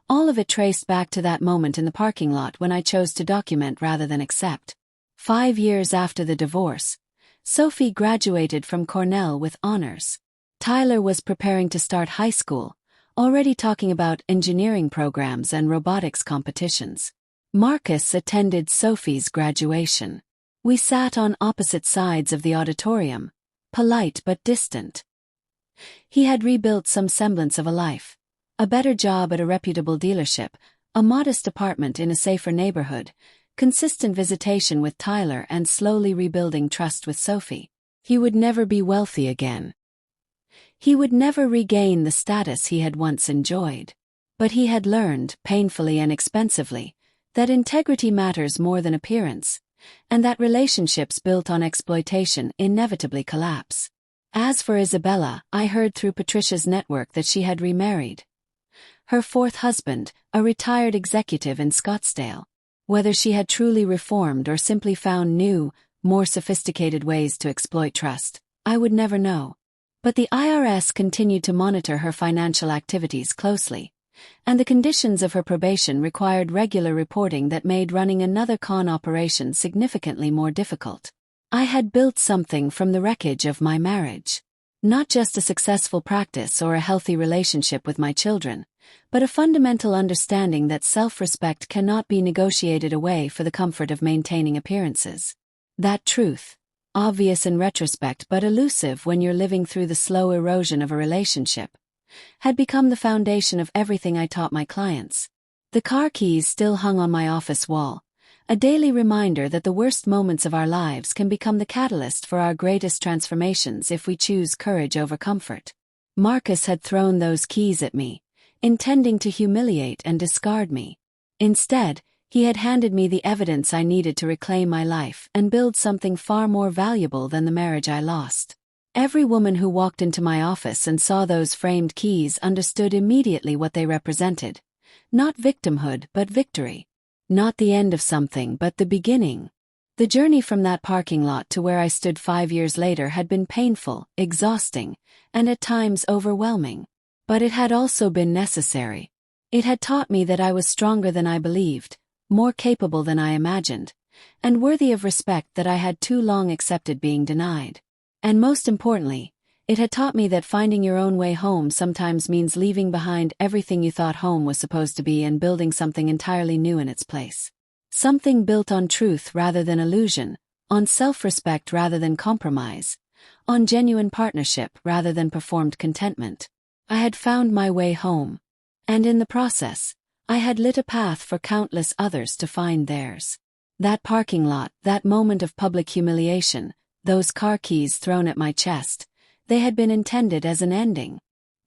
All of it traced back to that moment in the parking lot when I chose to document rather than accept. 5 years after the divorce, Sophie graduated from Cornell with honors. Tyler was preparing to start high school, already talking about engineering programs and robotics competitions. Marcus attended Sophie's graduation. We sat on opposite sides of the auditorium, polite but distant. He had rebuilt some semblance of a life. A better job at a reputable dealership, a modest apartment in a safer neighborhood, consistent visitation with Tyler and slowly rebuilding trust with Sophie. He would never be wealthy again. He would never regain the status he had once enjoyed. But he had learned, painfully and expensively, that integrity matters more than appearance, and that relationships built on exploitation inevitably collapse. As for Isabella, I heard through Patricia's network that she had remarried. Her fourth husband, a retired executive in Scottsdale. Whether she had truly reformed or simply found new, more sophisticated ways to exploit trust, I would never know. But the IRS continued to monitor her financial activities closely, and the conditions of her probation required regular reporting that made running another con operation significantly more difficult. I had built something from the wreckage of my marriage. Not just a successful practice or a healthy relationship with my children, but a fundamental understanding that self-respect cannot be negotiated away for the comfort of maintaining appearances. That truth, obvious in retrospect but elusive when you're living through the slow erosion of a relationship, had become the foundation of everything I taught my clients. The car keys still hung on my office wall, a daily reminder that the worst moments of our lives can become the catalyst for our greatest transformations if we choose courage over comfort. Marcus had thrown those keys at me, intending to humiliate and discard me. Instead, he had handed me the evidence I needed to reclaim my life and build something far more valuable than the marriage I lost. Every woman who walked into my office and saw those framed keys understood immediately what they represented. Not victimhood, but victory. Not the end of something, but the beginning. The journey from that parking lot to where I stood 5 years later had been painful, exhausting, and at times overwhelming. But it had also been necessary. It had taught me that I was stronger than I believed, more capable than I imagined, and worthy of respect that I had too long accepted being denied. And most importantly, it had taught me that finding your own way home sometimes means leaving behind everything you thought home was supposed to be and building something entirely new in its place. Something built on truth rather than illusion, on self-respect rather than compromise, on genuine partnership rather than performed contentment. I had found my way home. And in the process, I had lit a path for countless others to find theirs. That parking lot, that moment of public humiliation, those car keys thrown at my chest, they had been intended as an ending.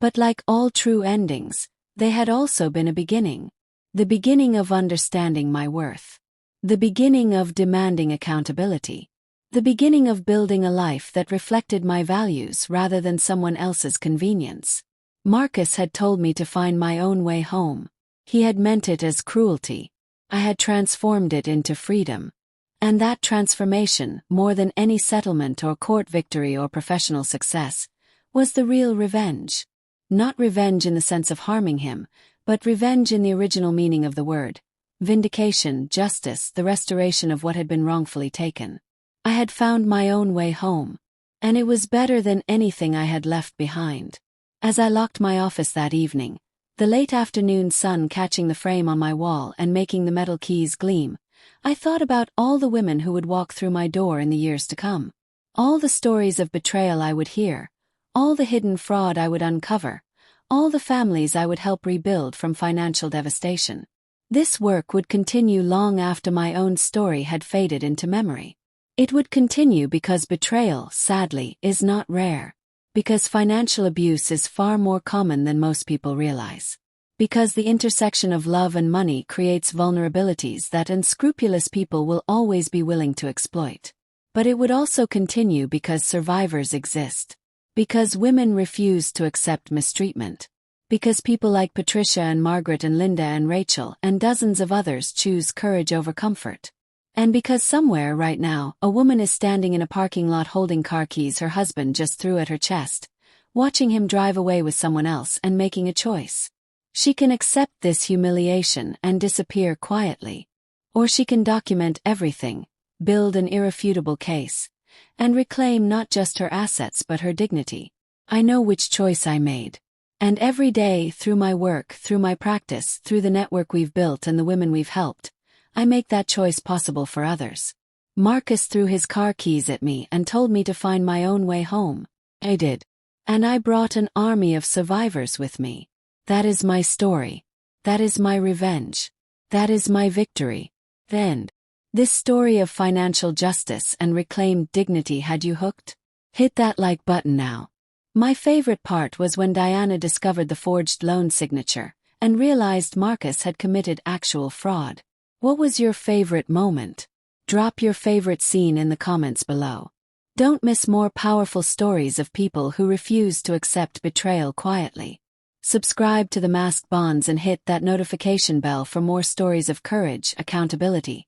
But like all true endings, they had also been a beginning. The beginning of understanding my worth. The beginning of demanding accountability. The beginning of building a life that reflected my values rather than someone else's convenience. Marcus had told me to find my own way home. He had meant it as cruelty. I had transformed it into freedom. And that transformation, more than any settlement or court victory or professional success, was the real revenge. Not revenge in the sense of harming him, but revenge in the original meaning of the word. Vindication, justice, the restoration of what had been wrongfully taken. I had found my own way home. And it was better than anything I had left behind. As I locked my office that evening, the late afternoon sun catching the frame on my wall and making the metal keys gleam, I thought about all the women who would walk through my door in the years to come. All the stories of betrayal I would hear, all the hidden fraud I would uncover, all the families I would help rebuild from financial devastation. This work would continue long after my own story had faded into memory. It would continue because betrayal, sadly, is not rare. Because financial abuse is far more common than most people realize. Because the intersection of love and money creates vulnerabilities that unscrupulous people will always be willing to exploit. But it would also continue because survivors exist. Because women refuse to accept mistreatment. Because people like Patricia and Margaret and Linda and Rachel and dozens of others choose courage over comfort. And because somewhere right now, a woman is standing in a parking lot holding car keys her husband just threw at her chest, watching him drive away with someone else and making a choice. She can accept this humiliation and disappear quietly. Or she can document everything, build an irrefutable case, and reclaim not just her assets but her dignity. I know which choice I made. And every day, through my work, through my practice, through the network we've built and the women we've helped, I make that choice possible for others. Marcus threw his car keys at me and told me to find my own way home. I did. And I brought an army of survivors with me. That is my story. That is my revenge. That is my victory. The end. This story of financial justice and reclaimed dignity had you hooked? Hit that like button now. My favorite part was when Diana discovered the forged loan signature and realized Marcus had committed actual fraud. What was your favorite moment? Drop your favorite scene in the comments below. Don't miss more powerful stories of people who refuse to accept betrayal quietly. Subscribe to The Masked Bonds and hit that notification bell for more stories of courage, accountability,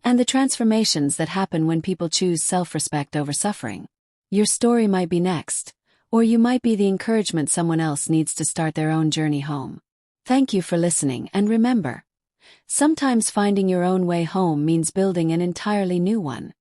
and the transformations that happen when people choose self-respect over suffering. Your story might be next, or you might be the encouragement someone else needs to start their own journey home. Thank you for listening, and remember, sometimes finding your own way home means building an entirely new one.